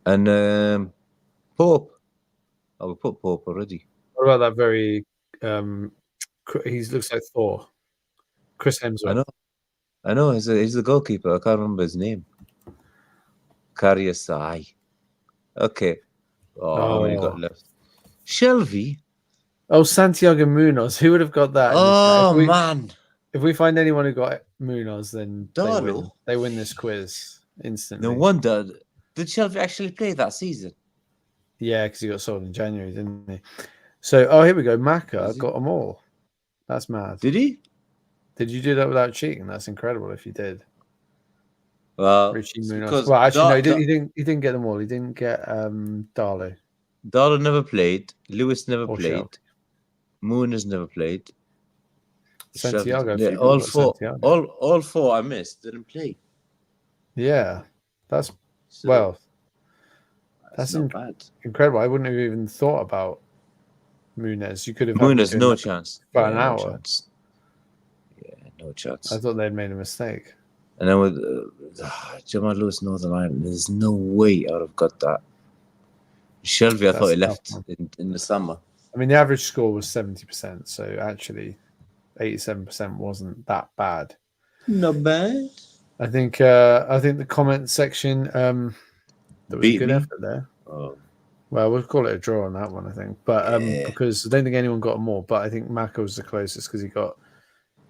And Pope. We put Pope already. What about that very he looks like Thor. Chris Hemsworth. I know. He's the goalkeeper. I can't remember his name. Kariusai. Okay. How many got left? Shelby. Oh, Santiago Munoz. Who would have got that? Man. If we find anyone who got Munoz, then Darlow. they win this quiz instantly. No wonder. Did Shelby actually play that season? Yeah, because he got sold in January, didn't he? So, here we go. Maka got them all. That's mad. Did he? Did you do that without cheating? That's incredible if you did. Well, Richie Munoz. Well, actually, no, he didn't get them all. He didn't get Darlow. Darlow never played. Lewis never played. Shelby. Moon has never played. Santiago. Yeah, all four I missed didn't play. Yeah, that's that's not bad. Incredible. I wouldn't have even thought about Munez. You could have Munez, no chance. About an hour. No chance. Yeah, no chance. I thought they'd made a mistake. And then with Jamal Lewis, Northern Ireland, there's no way I would have got that. Shelby, I thought he left in the summer. I mean, the average score was 70%, so actually 87% wasn't that bad. Not bad. I think the comment section there was a Beat good me. effort there. Oh, Well, we'll call it a draw on that one, I think. But Yeah. because I don't think anyone got more, but I think Maka was the closest because he got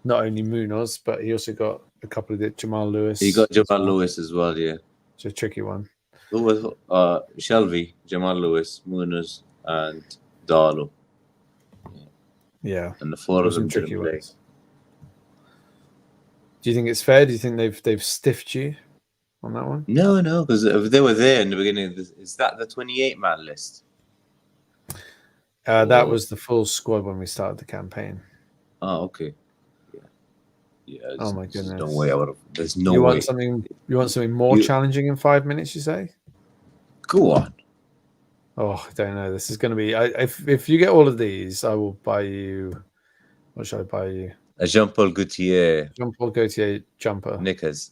not only Munoz, but he also got a couple of the Jamal Lewis. he got as Jamal well. Lewis as well. Yeah. It's a tricky one. Who was Shelby, Jamal Lewis, Munoz, and Darlow, Yeah. and the four There of were some them tricky didn't play. ones. Do you think it's fair? Do you think they've stiffed you on that one? No, because if they were there in the beginning, is that the 28-man list? That Oh. was the full squad when we started the campaign. Oh, okay. Yeah. Oh my There's goodness. no way I would have. There's no You way. want something more You- challenging in 5 minutes? You say? Go on. Oh, I don't know. This is going to be. If you get all of these, I will buy you. What should I buy you? A Jean-Paul Gaultier Jean-Paul Gaultier jumper. knickers.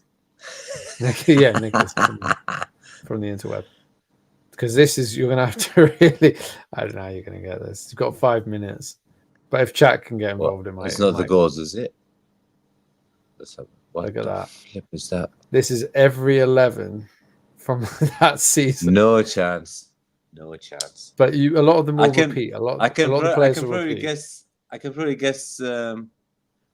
Yeah, Nicholas from the interweb. Because this is you're going to have to really. I don't know how you're going to get this. You've got 5 minutes, but if chat can get involved, Well, it might. it's not it the might- goals, is it? What Look at the that. flip is that? This is every 11 from that season. No chance. No chance. But a lot of them will I can- repeat. A lot I can of the I players can will probably repeat. guess. I can probably guess.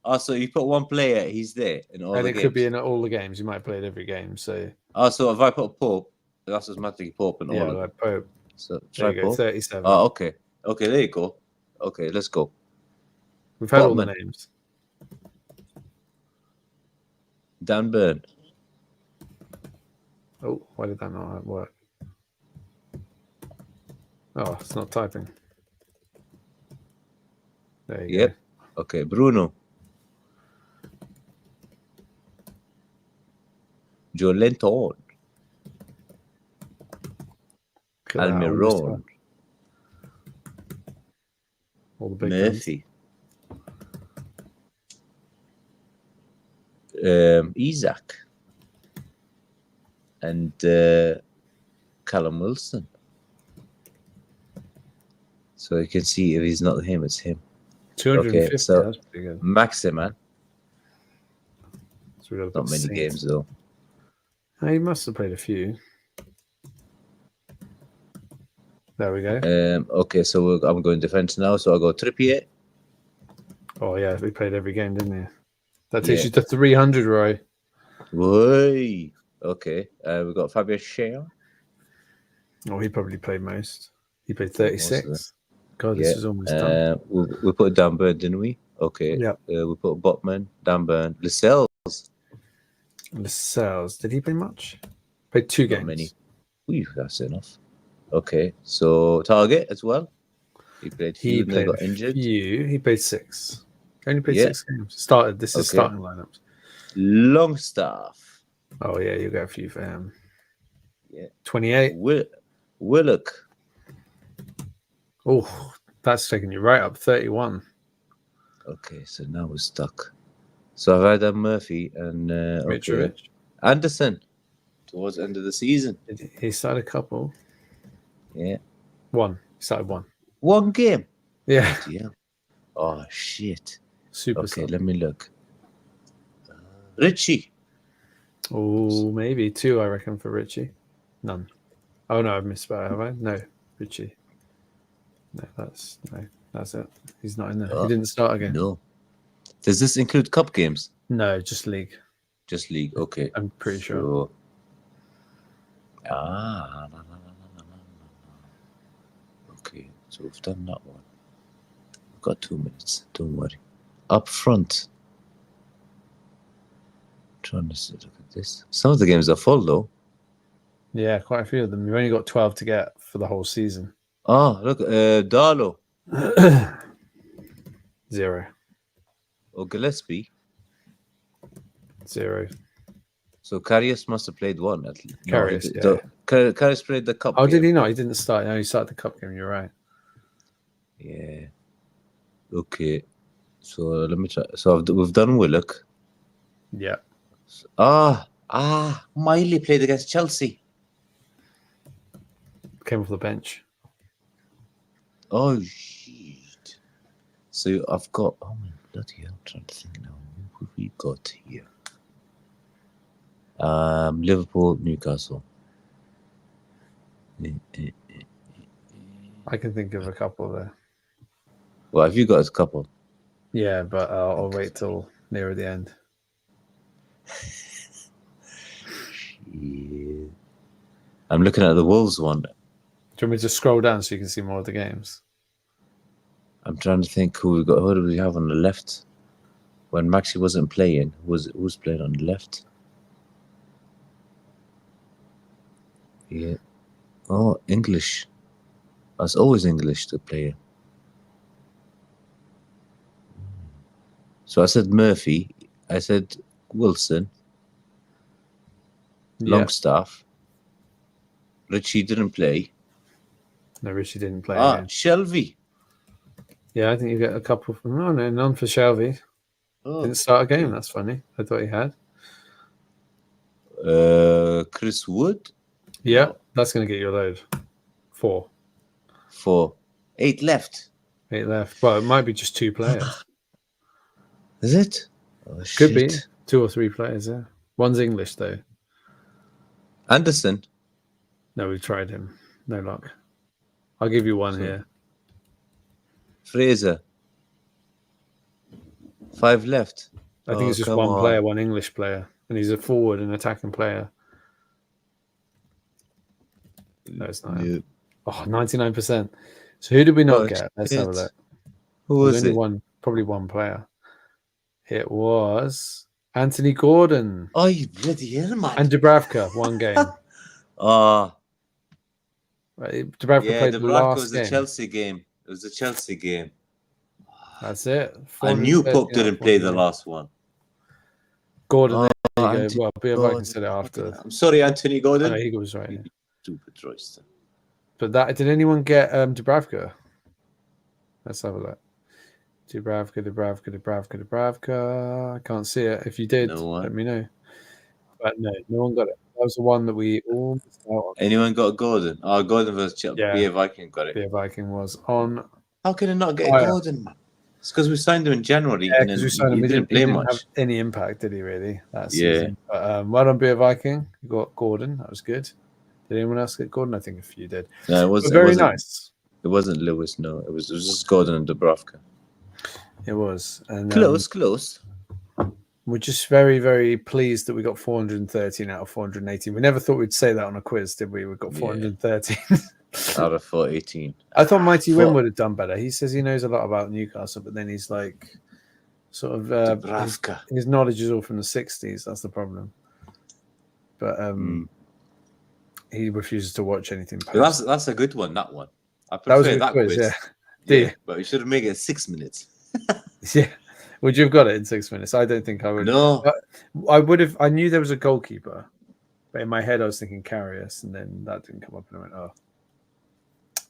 Also, you put one player, he's there in all And the it games. could be in all the games. You might play it every game. So Also, if I put Pope, that's automatically Pope in all yeah, of them. like Pope. So There try you go, Pope. 37. Oh, okay. Okay, there you go. Okay, let's go. We've had all the Botman. names. Dan Burn. Oh, why did that not work? Oh, it's not typing. There you Yep. Okay, Bruno. Joe Linton. go. Look at that, all the Almiron. stuff. All the big guns. Murphy. Isaac. And Callum Wilson. So you can see if he's not him, it's him. 250. Okay, so- That's pretty good. Maximan. So we got Not many games though. Oh, he must have played a few. There we go. Okay, so I'm going defense now. So I'll go Trippier. Oh yeah, he played every game, didn't he? That takes Yeah. you to 300, Roy. Whoa. Okay, we've got Fabio Shea. Oh, he probably played most. He played Most of 36. God, this Yeah. is almost done. We put Dan Burn, didn't we? Okay. Yeah. We put Botman, Dan Burn, Lascelles. Lascelles, did he play much? Played 2 Not games. many. Ooh, that's enough. Okay, so Target as well. He played few He and then played got injured. He played 6. Only played Yeah. 6 games. Started. This is Okay. starting lineups. Longstaff. Oh yeah, you got a few for him. Yeah. 28. Willock. Oh, that's taking you right up. 31. Okay, so now we're stuck. So I've had Murphy and okay. Rich. Anderson towards the end of the season. He started a couple. Yeah. 1. He started 1. One game. Yeah. Yeah. Oh shit. Super Okay, sub. let me look. Richie. Oh, maybe 2, I reckon, for Richie. None. Oh no, I've missed about, have I? No, Richie. No, that's it. He's not in there. Oh, He didn't start again. No. Does this include cup games? No, just league. Just league. Okay. I'm pretty sure. So- Okay, so we've done that one. We've got 2 minutes. Don't worry. Up front. Trying to look at this. Some of the games are full though. Yeah, quite a few of them. You've only got 12 to get for the whole season. Oh, look, Darlow 0. or Gillespie. 0. So Karius must have played one at least. Karius, No, Karius played the cup. Oh, game. did he not? He didn't start. No, he started the cup game. You're right. Yeah. Okay. So let me try. So we've done Willock. Yeah. Miley played against Chelsea. Came off the bench. Oh shit. So I've got. Oh my bloody hell! I'm trying to think now. Who have we got here? Liverpool, Newcastle. I can think of a couple there. Well, have you got a couple? Yeah, but I'll wait till nearer the end. Yeah. I'm looking at the Wolves one. Do you want me to scroll down so you can see more of the games? I'm trying to think who did we have on the left when Maxi wasn't playing? Who's playing on the left? Yeah. Oh, English. That's always English to play. So I said Murphy. I said Wilson. Yeah. Longstaff. Richie didn't play. No, Richie didn't play again. Shelby. Yeah, I think you get a couple from... Oh, no, none for Shelby. Oh. Didn't start a game. That's funny. I thought he had. Chris Wood. Yeah, that's going to get you a load. 4. 8 left. 8 left. Well, it might be just 2 players. Is it? Oh, Could be shit. 2 or 3 players, yeah. One's English, though. Anderson. No, we've tried him. No luck. I'll give you one here. Fraser. 5 left. I think it's just one player, one English player. And he's a forward and attacking player. No, it's not. Yeah. Oh, 99%. So who did we not get? Let's have a look. Who was There's it? only probably one player. It was Anthony Gordon. Oh, you bloody hell, man. And Dubravka, one game. Right, Dubravka played the last was game. a Chelsea game. It was a Chelsea game. That's it. And Newport didn't play the last one. Gordon, there you go. Well, BF, I can say it after. I'm sorry, Anthony Gordon. No, he was right. Yeah. Stupid royster. But did anyone get Dubravka? Let's have a look. Dubravka. I can't see it. If you did, let me know. But no one got it. That was the one that we all missed out on. Anyone got Gordon? Oh, Gordon versus Chelsea. Yeah. BF Viking got it. BF Viking was on. How can it not get Gordon, man? It's because we signed him in January. Yeah, because we signed him. He didn't play much. Have any impact, did he really? That season. But, well done, BF Viking. You got Gordon. That was good. Did anyone else get Gordon? I think a few did. No, it wasn't. Very nice. It wasn't Lewis. No, it was just Gordon and Dubravka. It was. And close. We're just very, very pleased that we got 413 out of 418. We never thought we'd say that on a quiz, did we? We got 413 out of 418. I thought Mighty Win would have done better. He says he knows a lot about Newcastle, but then he's like, sort of, his knowledge is all from the 60s. That's the problem. But he refuses to watch anything. That's a good one. That one. I prefer that quiz. Yeah, but we should have made it 6 minutes. Yeah. Would you have got it in 6 minutes? I don't think I would. No. I would have. I knew there was a goalkeeper, but in my head I was thinking Karius, and then that didn't come up, and I went, oh.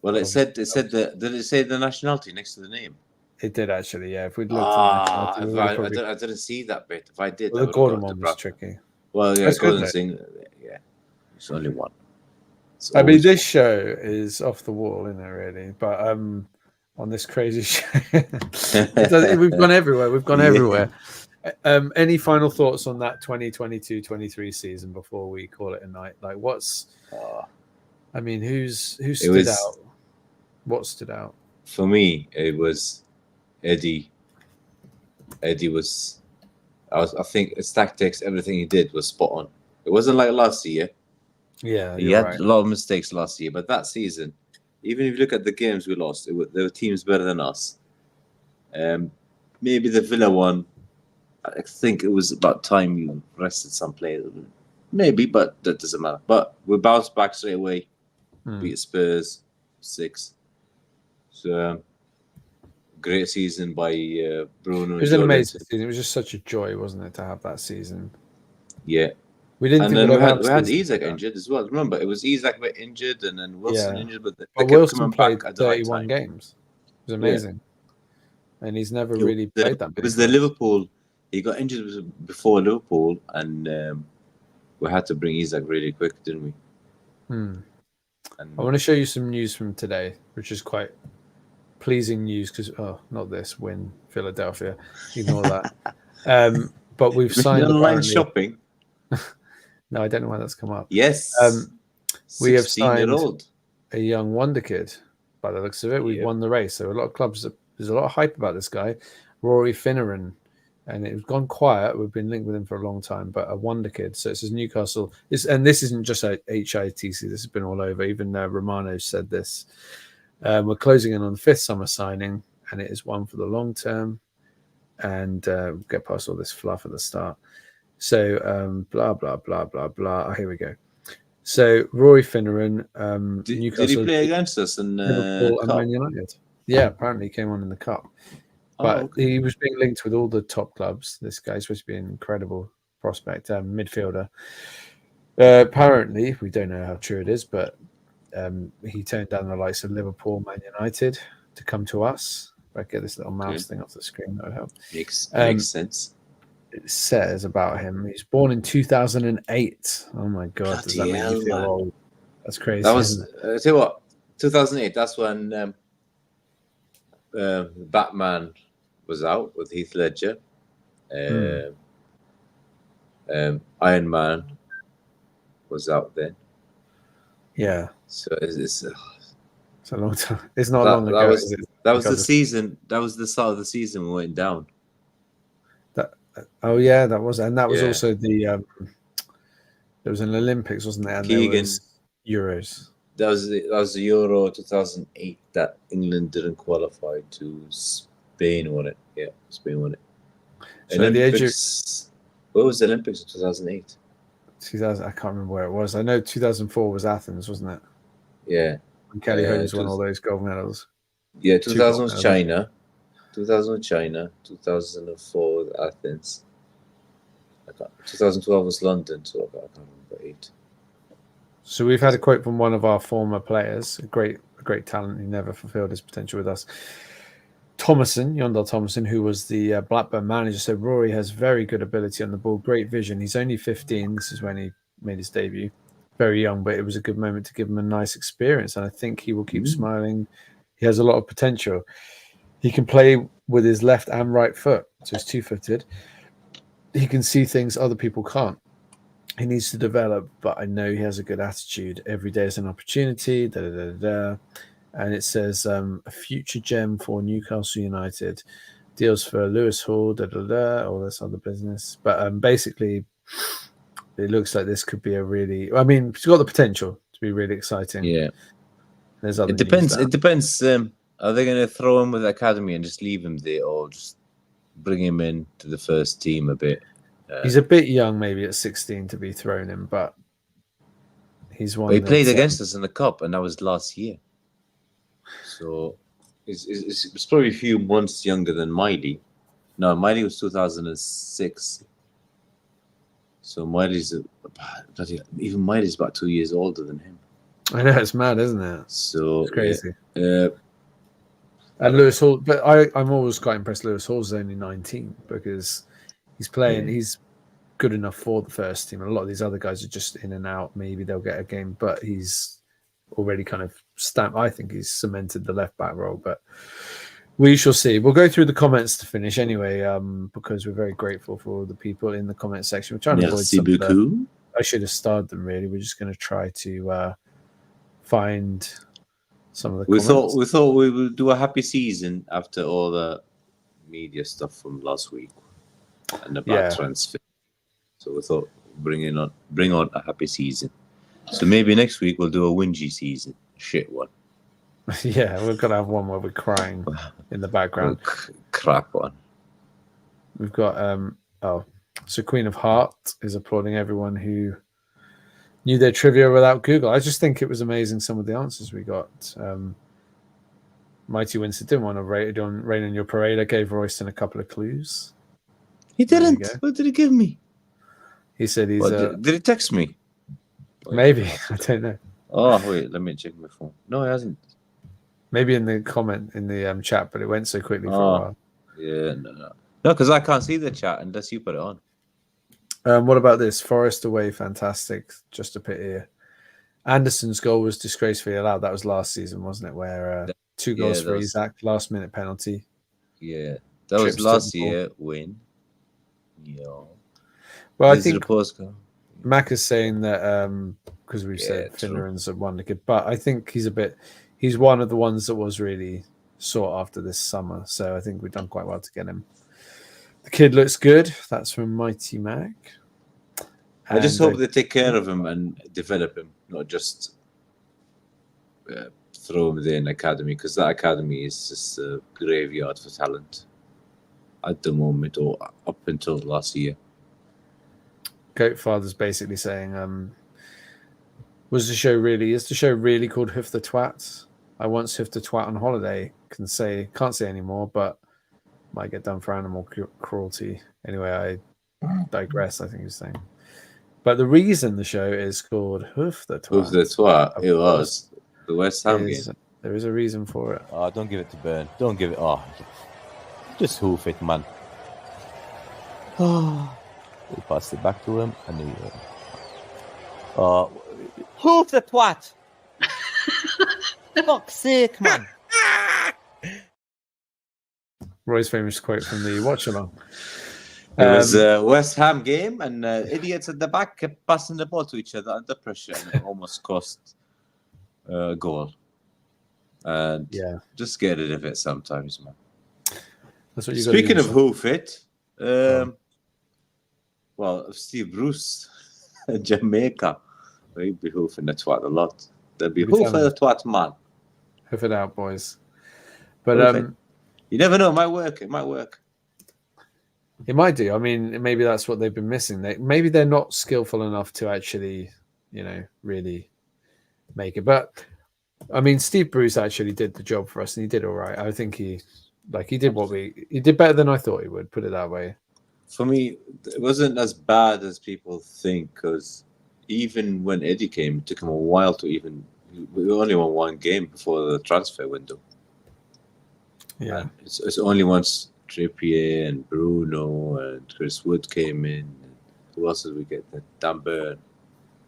Well, it said did it say the nationality next to the name? It did actually, yeah. If we'd looked at the I didn't see that bit. If I did, the Gordon one was tricky. Well, yeah, Gordon saying, yeah, it's only one. I mean, this show is off the wall, isn't it, really? But on this crazy show, we've gone everywhere. We've gone everywhere. Any final thoughts on that 2022-23 season before we call it a night? Like, I mean, who stood out? What stood out? For me, it was Eddie. Eddie was, I think his tactics, everything he did was spot on. It wasn't like last year. Yeah, he had a lot of mistakes last year, but that season, even if you look at the games we lost, there were teams better than us. Maybe the Villa one, I think it was about time you rested some players. Maybe, but that doesn't matter. But we bounced back straight away. Beat Spurs 6. So great season by Bruno. It was an amazing season. It was just such a joy, wasn't it, to have that season? Yeah. We didn't. And then we had Isak injured as well. Remember, it was Isak injured, and then Wilson injured, but Wilson played 31 games. It was amazing, and he's never really played that. It was the Liverpool. He got injured before Liverpool, and we had to bring Isak really quick, didn't we? I want to show you some news from today, which is quite pleasing news because not this win, Philadelphia. Ignore that. But we've signed online shopping. No, I don't know why that's come up. Yes. We have 16-year-old. a young wonder kid. By the looks of it, we've Yep. won the race. So a lot of clubs, there's a lot of hype about this guy, Rory Finneran, and it's gone quiet. We've been linked with him for a long time, but a wonder kid. So it says Newcastle. And this isn't just a HITC. This has been all over. Even Romano said this. We're closing in on the 5th summer signing, and it is one for the long term. And we'll get past all this fluff at the start. So blah blah blah blah blah. Oh, here we go. So Rory Finneran, Did he play against us in Liverpool and Cup? Man United? Yeah, apparently he came on in the cup. But he was being linked with all the top clubs. This guy's supposed to be an incredible prospect, midfielder. Apparently, we don't know how true it is, but he turned down the likes of Liverpool, Man United to come to us. If I get this little mouse thing off the screen, that would help. Makes sense. It says about him, he's born in 2008. Oh my God, does that make you feel old? That's crazy. That was, I tell you what, 2008, that's when Batman was out with Heath Ledger. Iron Man was out then. Yeah. So it's a long time. It's not long ago. That was the season. That was the start of the season. We went down. Oh yeah, that was, and that was also the. There was an Olympics, wasn't there? And Keegan. There was Euros. That was the Euro 2008 that England didn't qualify to. Spain won it. Yeah, Spain won it. So the age of where was the Olympics in 2008? 2000. I can't remember where it was. I know 2004 was Athens, wasn't it? Yeah. And Kelly Holmes won all those gold medals. Yeah, 2000 was China. 2000 was China. 2004 was Athens. 2012 was London. So I can't remember 8. So we've had a quote from one of our former players, a great talent who never fulfilled his potential with us. Thomason, Yondell Thomason, who was the Blackburn manager, said Rory has very good ability on the ball, great vision. He's only 15. This is when he made his debut. Very young, but it was a good moment to give him a nice experience. And I think he will keep smiling. He has a lot of potential. He can play with his left and right foot, so he's two-footed. He can see things other people can't. He needs to develop, but I know he has a good attitude. Every day is an opportunity. And it says a future gem for Newcastle United. Deals for Lewis Hall, all this other business. But basically, it looks like this could be a really... I mean, it's got the potential to be really exciting. Yeah. There's other It depends. It depends. Are they going to throw him with the academy and just leave him there, or just bring him in to the first team a bit? He's a bit young, maybe at 16, to be thrown in, but he's one. He played against us in the cup, and that was last year. So it's probably a few months younger than Miley. No, Miley was 2006. So Miley's even Miley's about 2 years older than him. I know, it's mad, isn't it? So it's crazy. And Lewis Hall, but I'm always quite impressed. Lewis Hall's only 19 because he's playing. He's good enough for the first team. And a lot of these other guys are just in and out. Maybe they'll get a game, but he's already kind of stamped. I think he's cemented the left back role, but we shall see. We'll go through the comments to finish anyway, because we're very grateful for all the people in the comment section. We're trying to avoid some I should have starred them, really. We're just going to try to find some of the comments. We thought we would do a happy season after all the media stuff from last week and the bad transfer. So we thought bring on a happy season. So maybe next week we'll do a whingy season. Shit one. Yeah, we're going to have one where we're crying in the background. Crap one. We've got, so Queen of Heart is applauding everyone who knew their trivia without Google. I just think it was amazing, some of the answers we got. Mighty Winston didn't want to rain on your parade. I gave Royston a couple of clues. He didn't. What did he give me? He said he's... did he text me? Maybe. I don't know. Oh, wait. Let me check my phone. No, he hasn't. Maybe in the comment in the chat, but it went so quickly for a while. Yeah, no, because I can't see the chat unless you put it on. What about this? Forest away, fantastic. Just a pit here. Anderson's goal was disgracefully allowed. That was last season, wasn't it? Where 2 goals for Isaac, last minute penalty. Yeah, that was last year. Win. Yeah. Well, I think Mac is saying that because we've said true. Finneran's a wonder kid, but I think he's one of the ones that was really sought after this summer. So I think we've done quite well to get him. The kid looks good. That's from Mighty Mac. I just And, hope they take care of him and develop him, not just throw him there in academy, because that academy is just a graveyard for talent at the moment, or up until last year. Goat Father's basically saying, is the show really called Hoof the Twat? I once hoofed a twat on holiday. Can't say anymore, but might get done for animal cruelty. Anyway, I digress, I think he's saying. But the reason the show is called Hoof the Twat. Hoof the Twat, it was the West Ham game. There is a reason for it. Oh, don't give it to Burn. Don't give it. Oh, just hoof it, man. Oh, we passed it back to him, and he. Hoof the twat. Fuck's sake, man. Roy's famous quote from the watch along. It was a West Ham game, and idiots at the back kept passing the ball to each other under pressure, and it almost cost a goal. And just get rid of it sometimes, man. That's what you Speaking of hoof it, well, Steve Bruce, Jamaica, he'd be hoofing the twat a lot. There'd be hoof the twat, man. Hoof it out, boys. But you never know. It might work. It might work. It might do. I mean, maybe that's what they've been missing. Maybe they're not skillful enough to actually, really make it. But I mean, Steve Bruce actually did the job for us, and he did all right. I think he did better than I thought he would. Put it that way. For me, it wasn't as bad as people think, because even when Eddie came, it took him a while to even. We only won one game before the transfer window. Yeah, and it's only once Trippier and Bruno and Chris Wood came in. Who else did we get? Dan Burn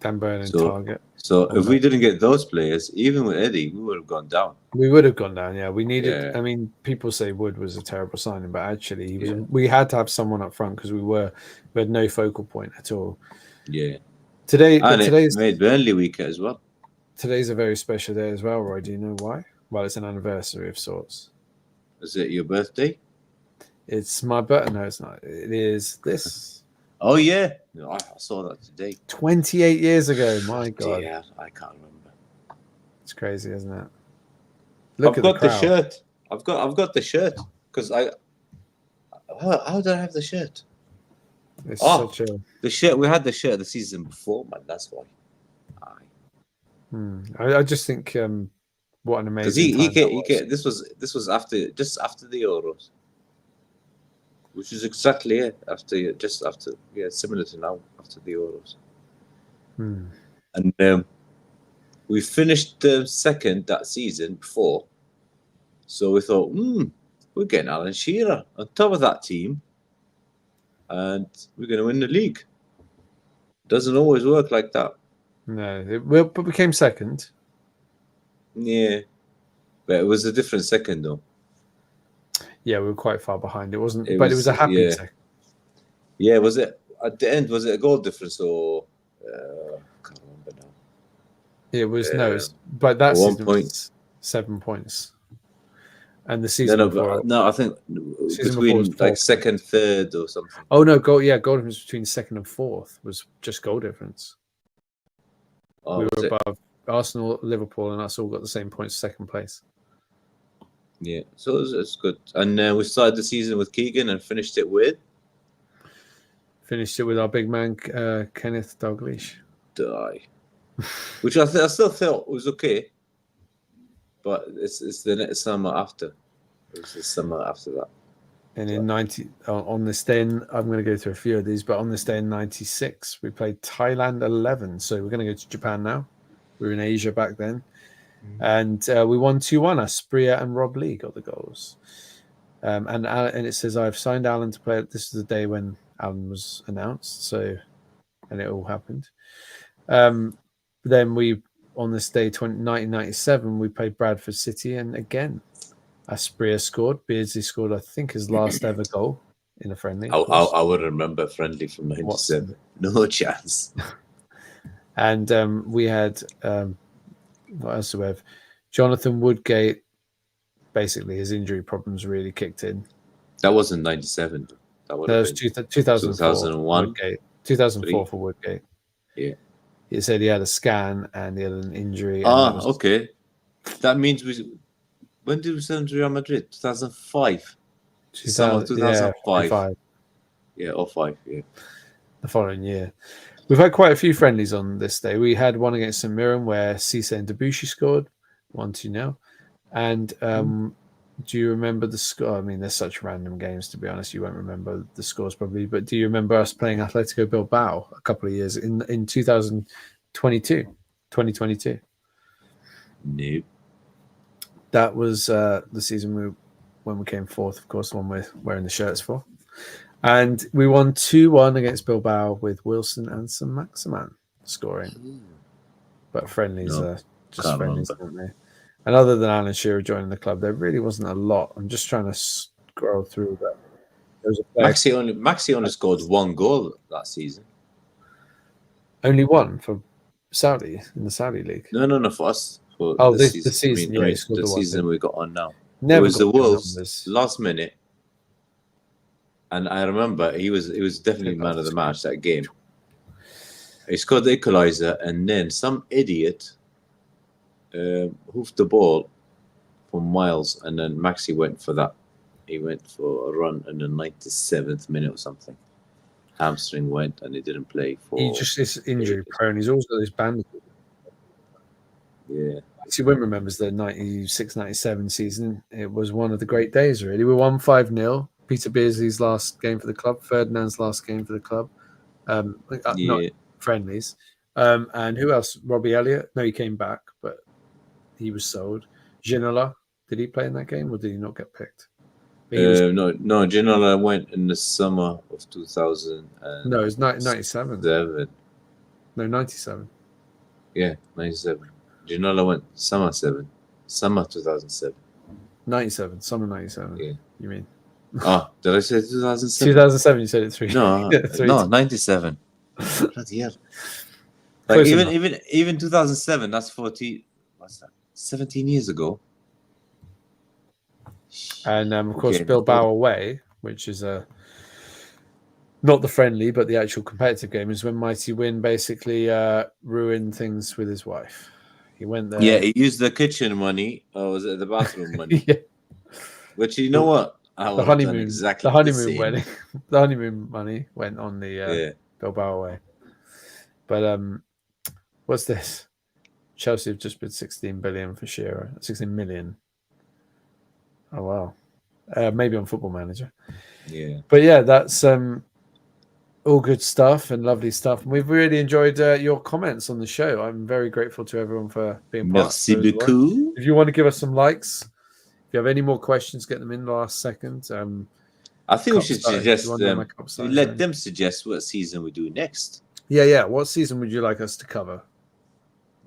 and Target. So if we didn't get those players, even with Eddie, we would have gone down. We would have gone down. Yeah, we needed. Yeah. I mean, people say Wood was a terrible signing, but actually, we had to have someone up front because we had no focal point at all. Yeah. Today's made Burnley weaker as well. Today's a very special day as well, Roy. Do you know why? Well, it's an anniversary of sorts. Is it your birthday? It's my birthday. No, it's not. It is this. Oh, yeah. No, I saw that today. 28 years ago. My God. Yeah, I can't remember. It's crazy, isn't it? I've got the shirt. I've got the shirt. Because how did I have the shirt? It's the shirt. We had the shirt the season before, man. That's why. I just think what an amazing. Because this was after the Euros, which is exactly it. Similar to now after the Euros. And we finished second that season before, so we thought, we're getting Alan Shearer on top of that team, and we're going to win the league. Doesn't always work like that. No, but we came second. Yeah, but it was a different second, though. Yeah, we were quite far behind. It wasn't, but it was a happy second. Yeah, was it at the end? Was it a goal difference or? I can't remember now. It was but that 1 point, 7 points, and the season before. No, I think between like second, third, or something. Oh no, goal difference between second and fourth was just goal difference. Oh, we were above Arsenal, Liverpool, and us all got the same points, second place. Yeah, so it's good. And we started the season with Keegan and finished it with our big man, Kenneth Dalglish. Which I still thought was okay. But it's the next summer after. It was the summer after that. And in on this day, I'm going to go through a few of these, but on this day in 96, we played Thailand 11. So we're going to go to Japan now. We were in Asia back then. And we won 2-1. Aspria and Rob Lee got the goals. And it says, I've signed Alan to play. This is the day when Alan was announced. And it all happened. Then on this day, 1997, we played Bradford City. And again, Aspria scored. Beardsley scored, I think, his last ever goal in a friendly. I would remember friendly from 97. No chance. And we had what else do we have? Jonathan Woodgate. Basically, his injury problems really kicked in. That wasn't 97. That would That have was been 2004. 2001. Woodgate. 2004 3. for Woodgate. Yeah. He said he had a scan and he had an injury. And Okay. That means when did we send to Real Madrid? 2005. Summer 2005. Yeah, 05. Yeah. The following year. We've had quite a few friendlies on this day. We had one against St Mirren where Cisse and Debuchy scored 1-2-0. And do you remember the score? I mean, there's such random games, to be honest. You won't remember the scores probably. But do you remember us playing Atletico Bilbao a couple of years in 2022? No. That was the season when we came fourth, of course, the one we're wearing the shirts for. And we won 2-1 against Bilbao with Wilson and Saint-Maximin scoring. But friendlies are just friendlies, aren't they? And other than Alan Shearer joining the club, there really wasn't a lot. I'm just trying to scroll through that. Maxi only scored 1 goal that season. Only one for Saudi in the Saudi league. No, for us. For the season. I mean, the season we got on now. Never it was the Wolves numbers. last minute, and I remember he was definitely man of the match that game. He scored the equaliser, and then some idiot hoofed the ball for miles, and then Maxi went for that. He went for a run in the 97th minute or something. Hamstring went, and he didn't play for. He just is injury prone. He's also those bandages. Yeah. See, Wim remembers the 96-97 season. It was one of the great days, really. We won 5-0. Peter Beardsley's last game for the club. Ferdinand's last game for the club. Not friendlies. And who else? Robbie Elliott? No, he came back, but he was sold. Ginola, did he play in that game or did he not get picked? No, Ginola went in the summer of 2000. No, it was 97. No, 97. Yeah, 97. Ginola went summer 2007. 97, summer 97. Yeah. You mean? Oh, did I say 2007? 2007, you said it 3. No, no, 97. Bloody hell. Like even 2007, that's 14. What's that? 17 years ago. And of course, Bilbao away, which is not the friendly, but the actual competitive game, is when Mighty Win basically ruined things with his wife. He went there. Yeah, he used the kitchen money, or was it the bathroom money? Yeah. Which, you know what? The honeymoon, exactly the honeymoon wedding, the honeymoon money went on the Bilbao away. But what's this? Chelsea have just bid 16 billion for Shearer. 16 million. Oh wow. Maybe on Football Manager. Yeah. But yeah, that's all good stuff and lovely stuff. And we've really enjoyed your comments on the show. I'm very grateful to everyone for being part Merci of it. beaucoup. If you want to give us some likes, if you have any more questions, get them in the last second. I think we should suggest let them suggest what season we do next. Yeah. What season would you like us to cover?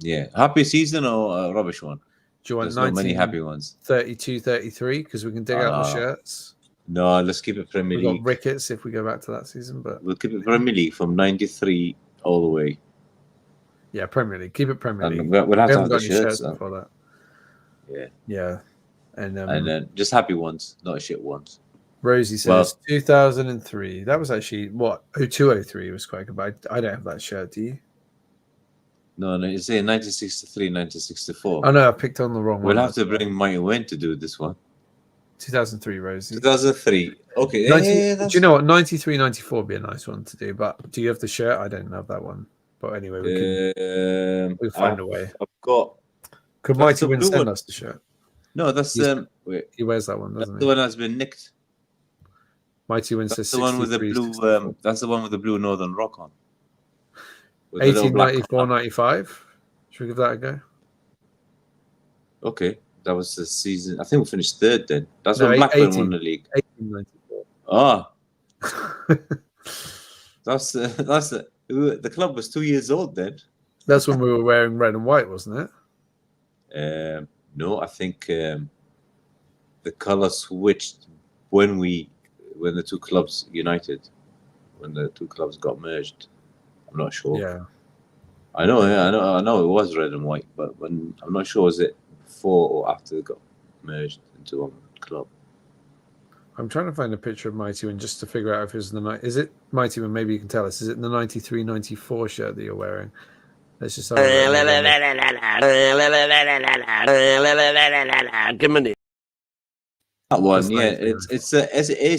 Yeah, happy season or a rubbish one? Do you want not many happy ones? 32, 33, because we can dig out the shirts. No, let's keep it Premier League. We've got Ricketts if we go back to that season, but we'll keep it Premier League from 93 all the way. Yeah, Premier League. Keep it Premier League. We'll have to have the shirts before that. Yeah. And then just happy ones, not shit ones. Rosie says 2003. That was actually 0203 was quite good, but I don't have that shirt. Do you? No, it's saying 1963, 1964. Oh no, I picked on the wrong one. We'll have to bring Mighty Win to do this one. 2003, Rosie. 2003. Okay. Do you know what? 93, 94 would be a nice one to do, but do you have the shirt? I don't have that one. But anyway, we'll find a way. I've got. Could Mighty Win send us the shirt? No, that's he wears that one, doesn't he? The one that's been nicked. Mighty Win says the one with the blue. That's the one with the blue Northern Rock on. 1894-95. Should we give that a go? Okay, that was the season. I think we finished third then. That's when Blackburn won the league. 1894. Ah, the club was 2 years old then. That's when we were wearing red and white, wasn't it? No, I think the color switched when the two clubs united, when the two clubs got merged. I'm not sure. Yeah, I know, yeah, I know it was red and white, but when I'm not sure was it before or after it got merged into one club. I'm trying to find a picture of Mighty Win just to figure out if it's the night. Is it Mighty Win? Maybe you can tell us. Is it the 93-94 shirt that you're wearing? Let's just have a look. That one, That's yeah, 93. it's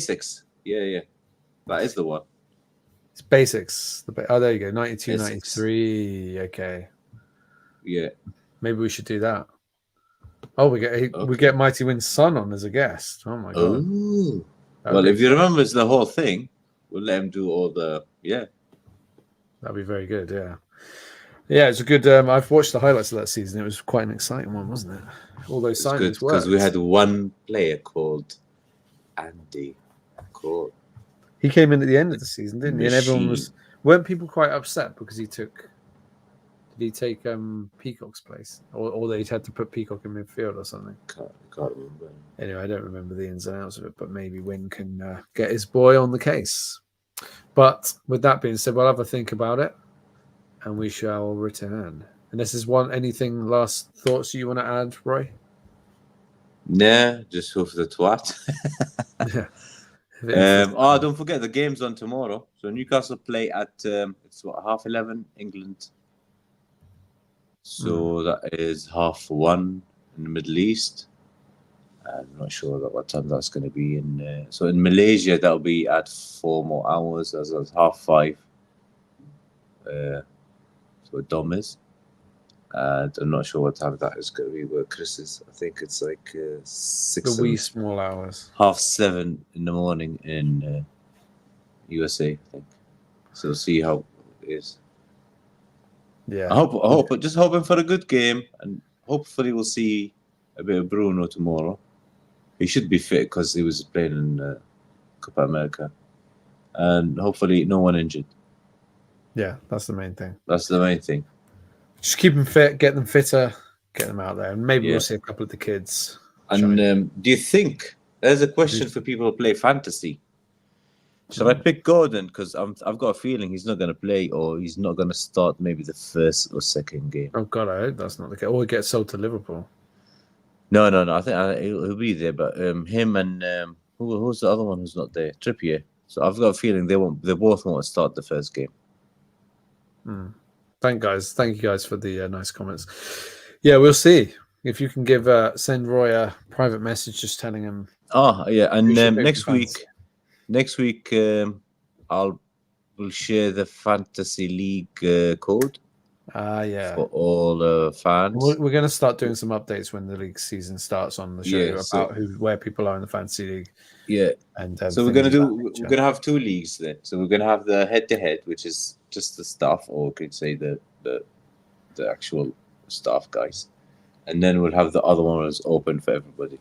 Asics. Yeah, that is the one. It's basics. Oh, there you go. 92, Asics. 93. Okay. Yeah. Maybe we should do that. Oh, we get Mighty Win's son on as a guest. Oh my god. Oh. That'd Well, be if you fun. remember the whole thing, we'll let him do all the That'd be very good. Yeah. Yeah, it's a good. I've watched the highlights of that season. It was quite an exciting one, wasn't it? All those It's good signings because we worked. had one player called Andy. Cool. He came in at the end of the season, didn't he? And everyone Machine. weren't people quite upset because he took. Did he take Peacock's place, or they'd had to put Peacock in midfield or something? Can't remember. Anyway, I don't remember the ins and outs of it, but maybe Win can get his boy on the case. But with that being said, we'll have a think about it, and we shall return. And this is anything last thoughts you want to add, Roy? Nah, just hoof the twat. Yeah. Don't forget the game's on tomorrow. So Newcastle play at it's 11:30 England. So that is 1:30 in the Middle East. I'm not sure what time that's going to be in. So in Malaysia, that'll be at 4 more hours. That's 5:30. So Dom is. And I'm not sure what time that is going to be where Chris is. I think it's like 6. The wee small hours. 7:30 in the morning in USA, I think. So see how it is. Yeah. I hope, just hoping for a good game, and hopefully we'll see a bit of Bruno tomorrow. He should be fit because he was playing in Copa America, and hopefully no one injured. Yeah, that's the main thing. That's the main thing. Just keep them fit, get them fitter, get them out there, and maybe Yeah. we'll see a couple of the kids. And do you think there's a question for people who play fantasy? Should I pick Gordon? Because I've got a feeling he's not going to play, or he's not going to start maybe the first or second game. Oh God, I hope that's not the case. Or get sold to Liverpool. No. I think he'll be there, but him and who's the other one who's not there? Trippier. So I've got a feeling they both won't start the first game. Thank you guys for the nice comments. Yeah, we'll see if you can send Roy a private message just telling him. Oh yeah, and who should pick next for fantasy. week we'll share the fantasy league code. Yeah. For all fans. We're going to start doing some updates when the league season starts on the show about where people are in the fantasy league. Yeah, and so we're gonna have 2 leagues then. So we're gonna have the head-to-head, which is just the staff, or we could say the actual staff guys, and then we'll have the other one that's open for everybody.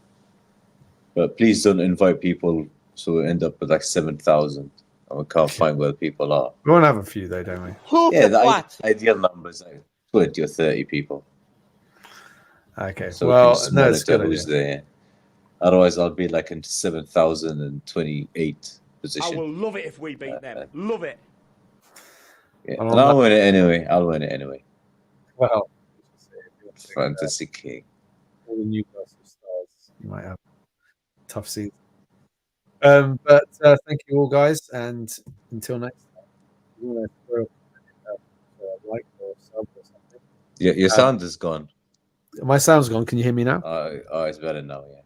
But please don't invite people, so we end up with like 7,000, and we can't find where people are. We want to have a few though, don't we? The ideal number is like 20 or 30 people. Okay. So well, we can just no, it's monitor good. who's there. Otherwise, I'll be like in 7,028 position. I will love it if we beat them. Love it. Yeah. And I'll win it anyway. Well, Fantasy King. all the Newcastle stars, you might have a tough season. But thank you all, guys, and until next time. You want to throw a like or sub or something? Yeah, your sound is gone. My sound's gone. Can you hear me now? Oh, it's better now. Yeah.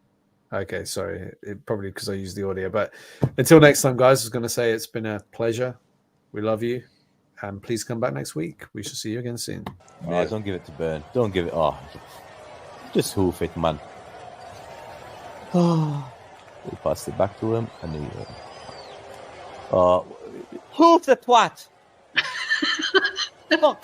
Okay, sorry. Probably because I used the audio. But until next time, guys, I was going to say it's been a pleasure. We love you. And please come back next week. We shall see you again soon. Oh, don't give it to Burn. Don't give it. Oh, just hoof it, man. Oh, we passed it back to him, and he. Hoof the twat. Fuck.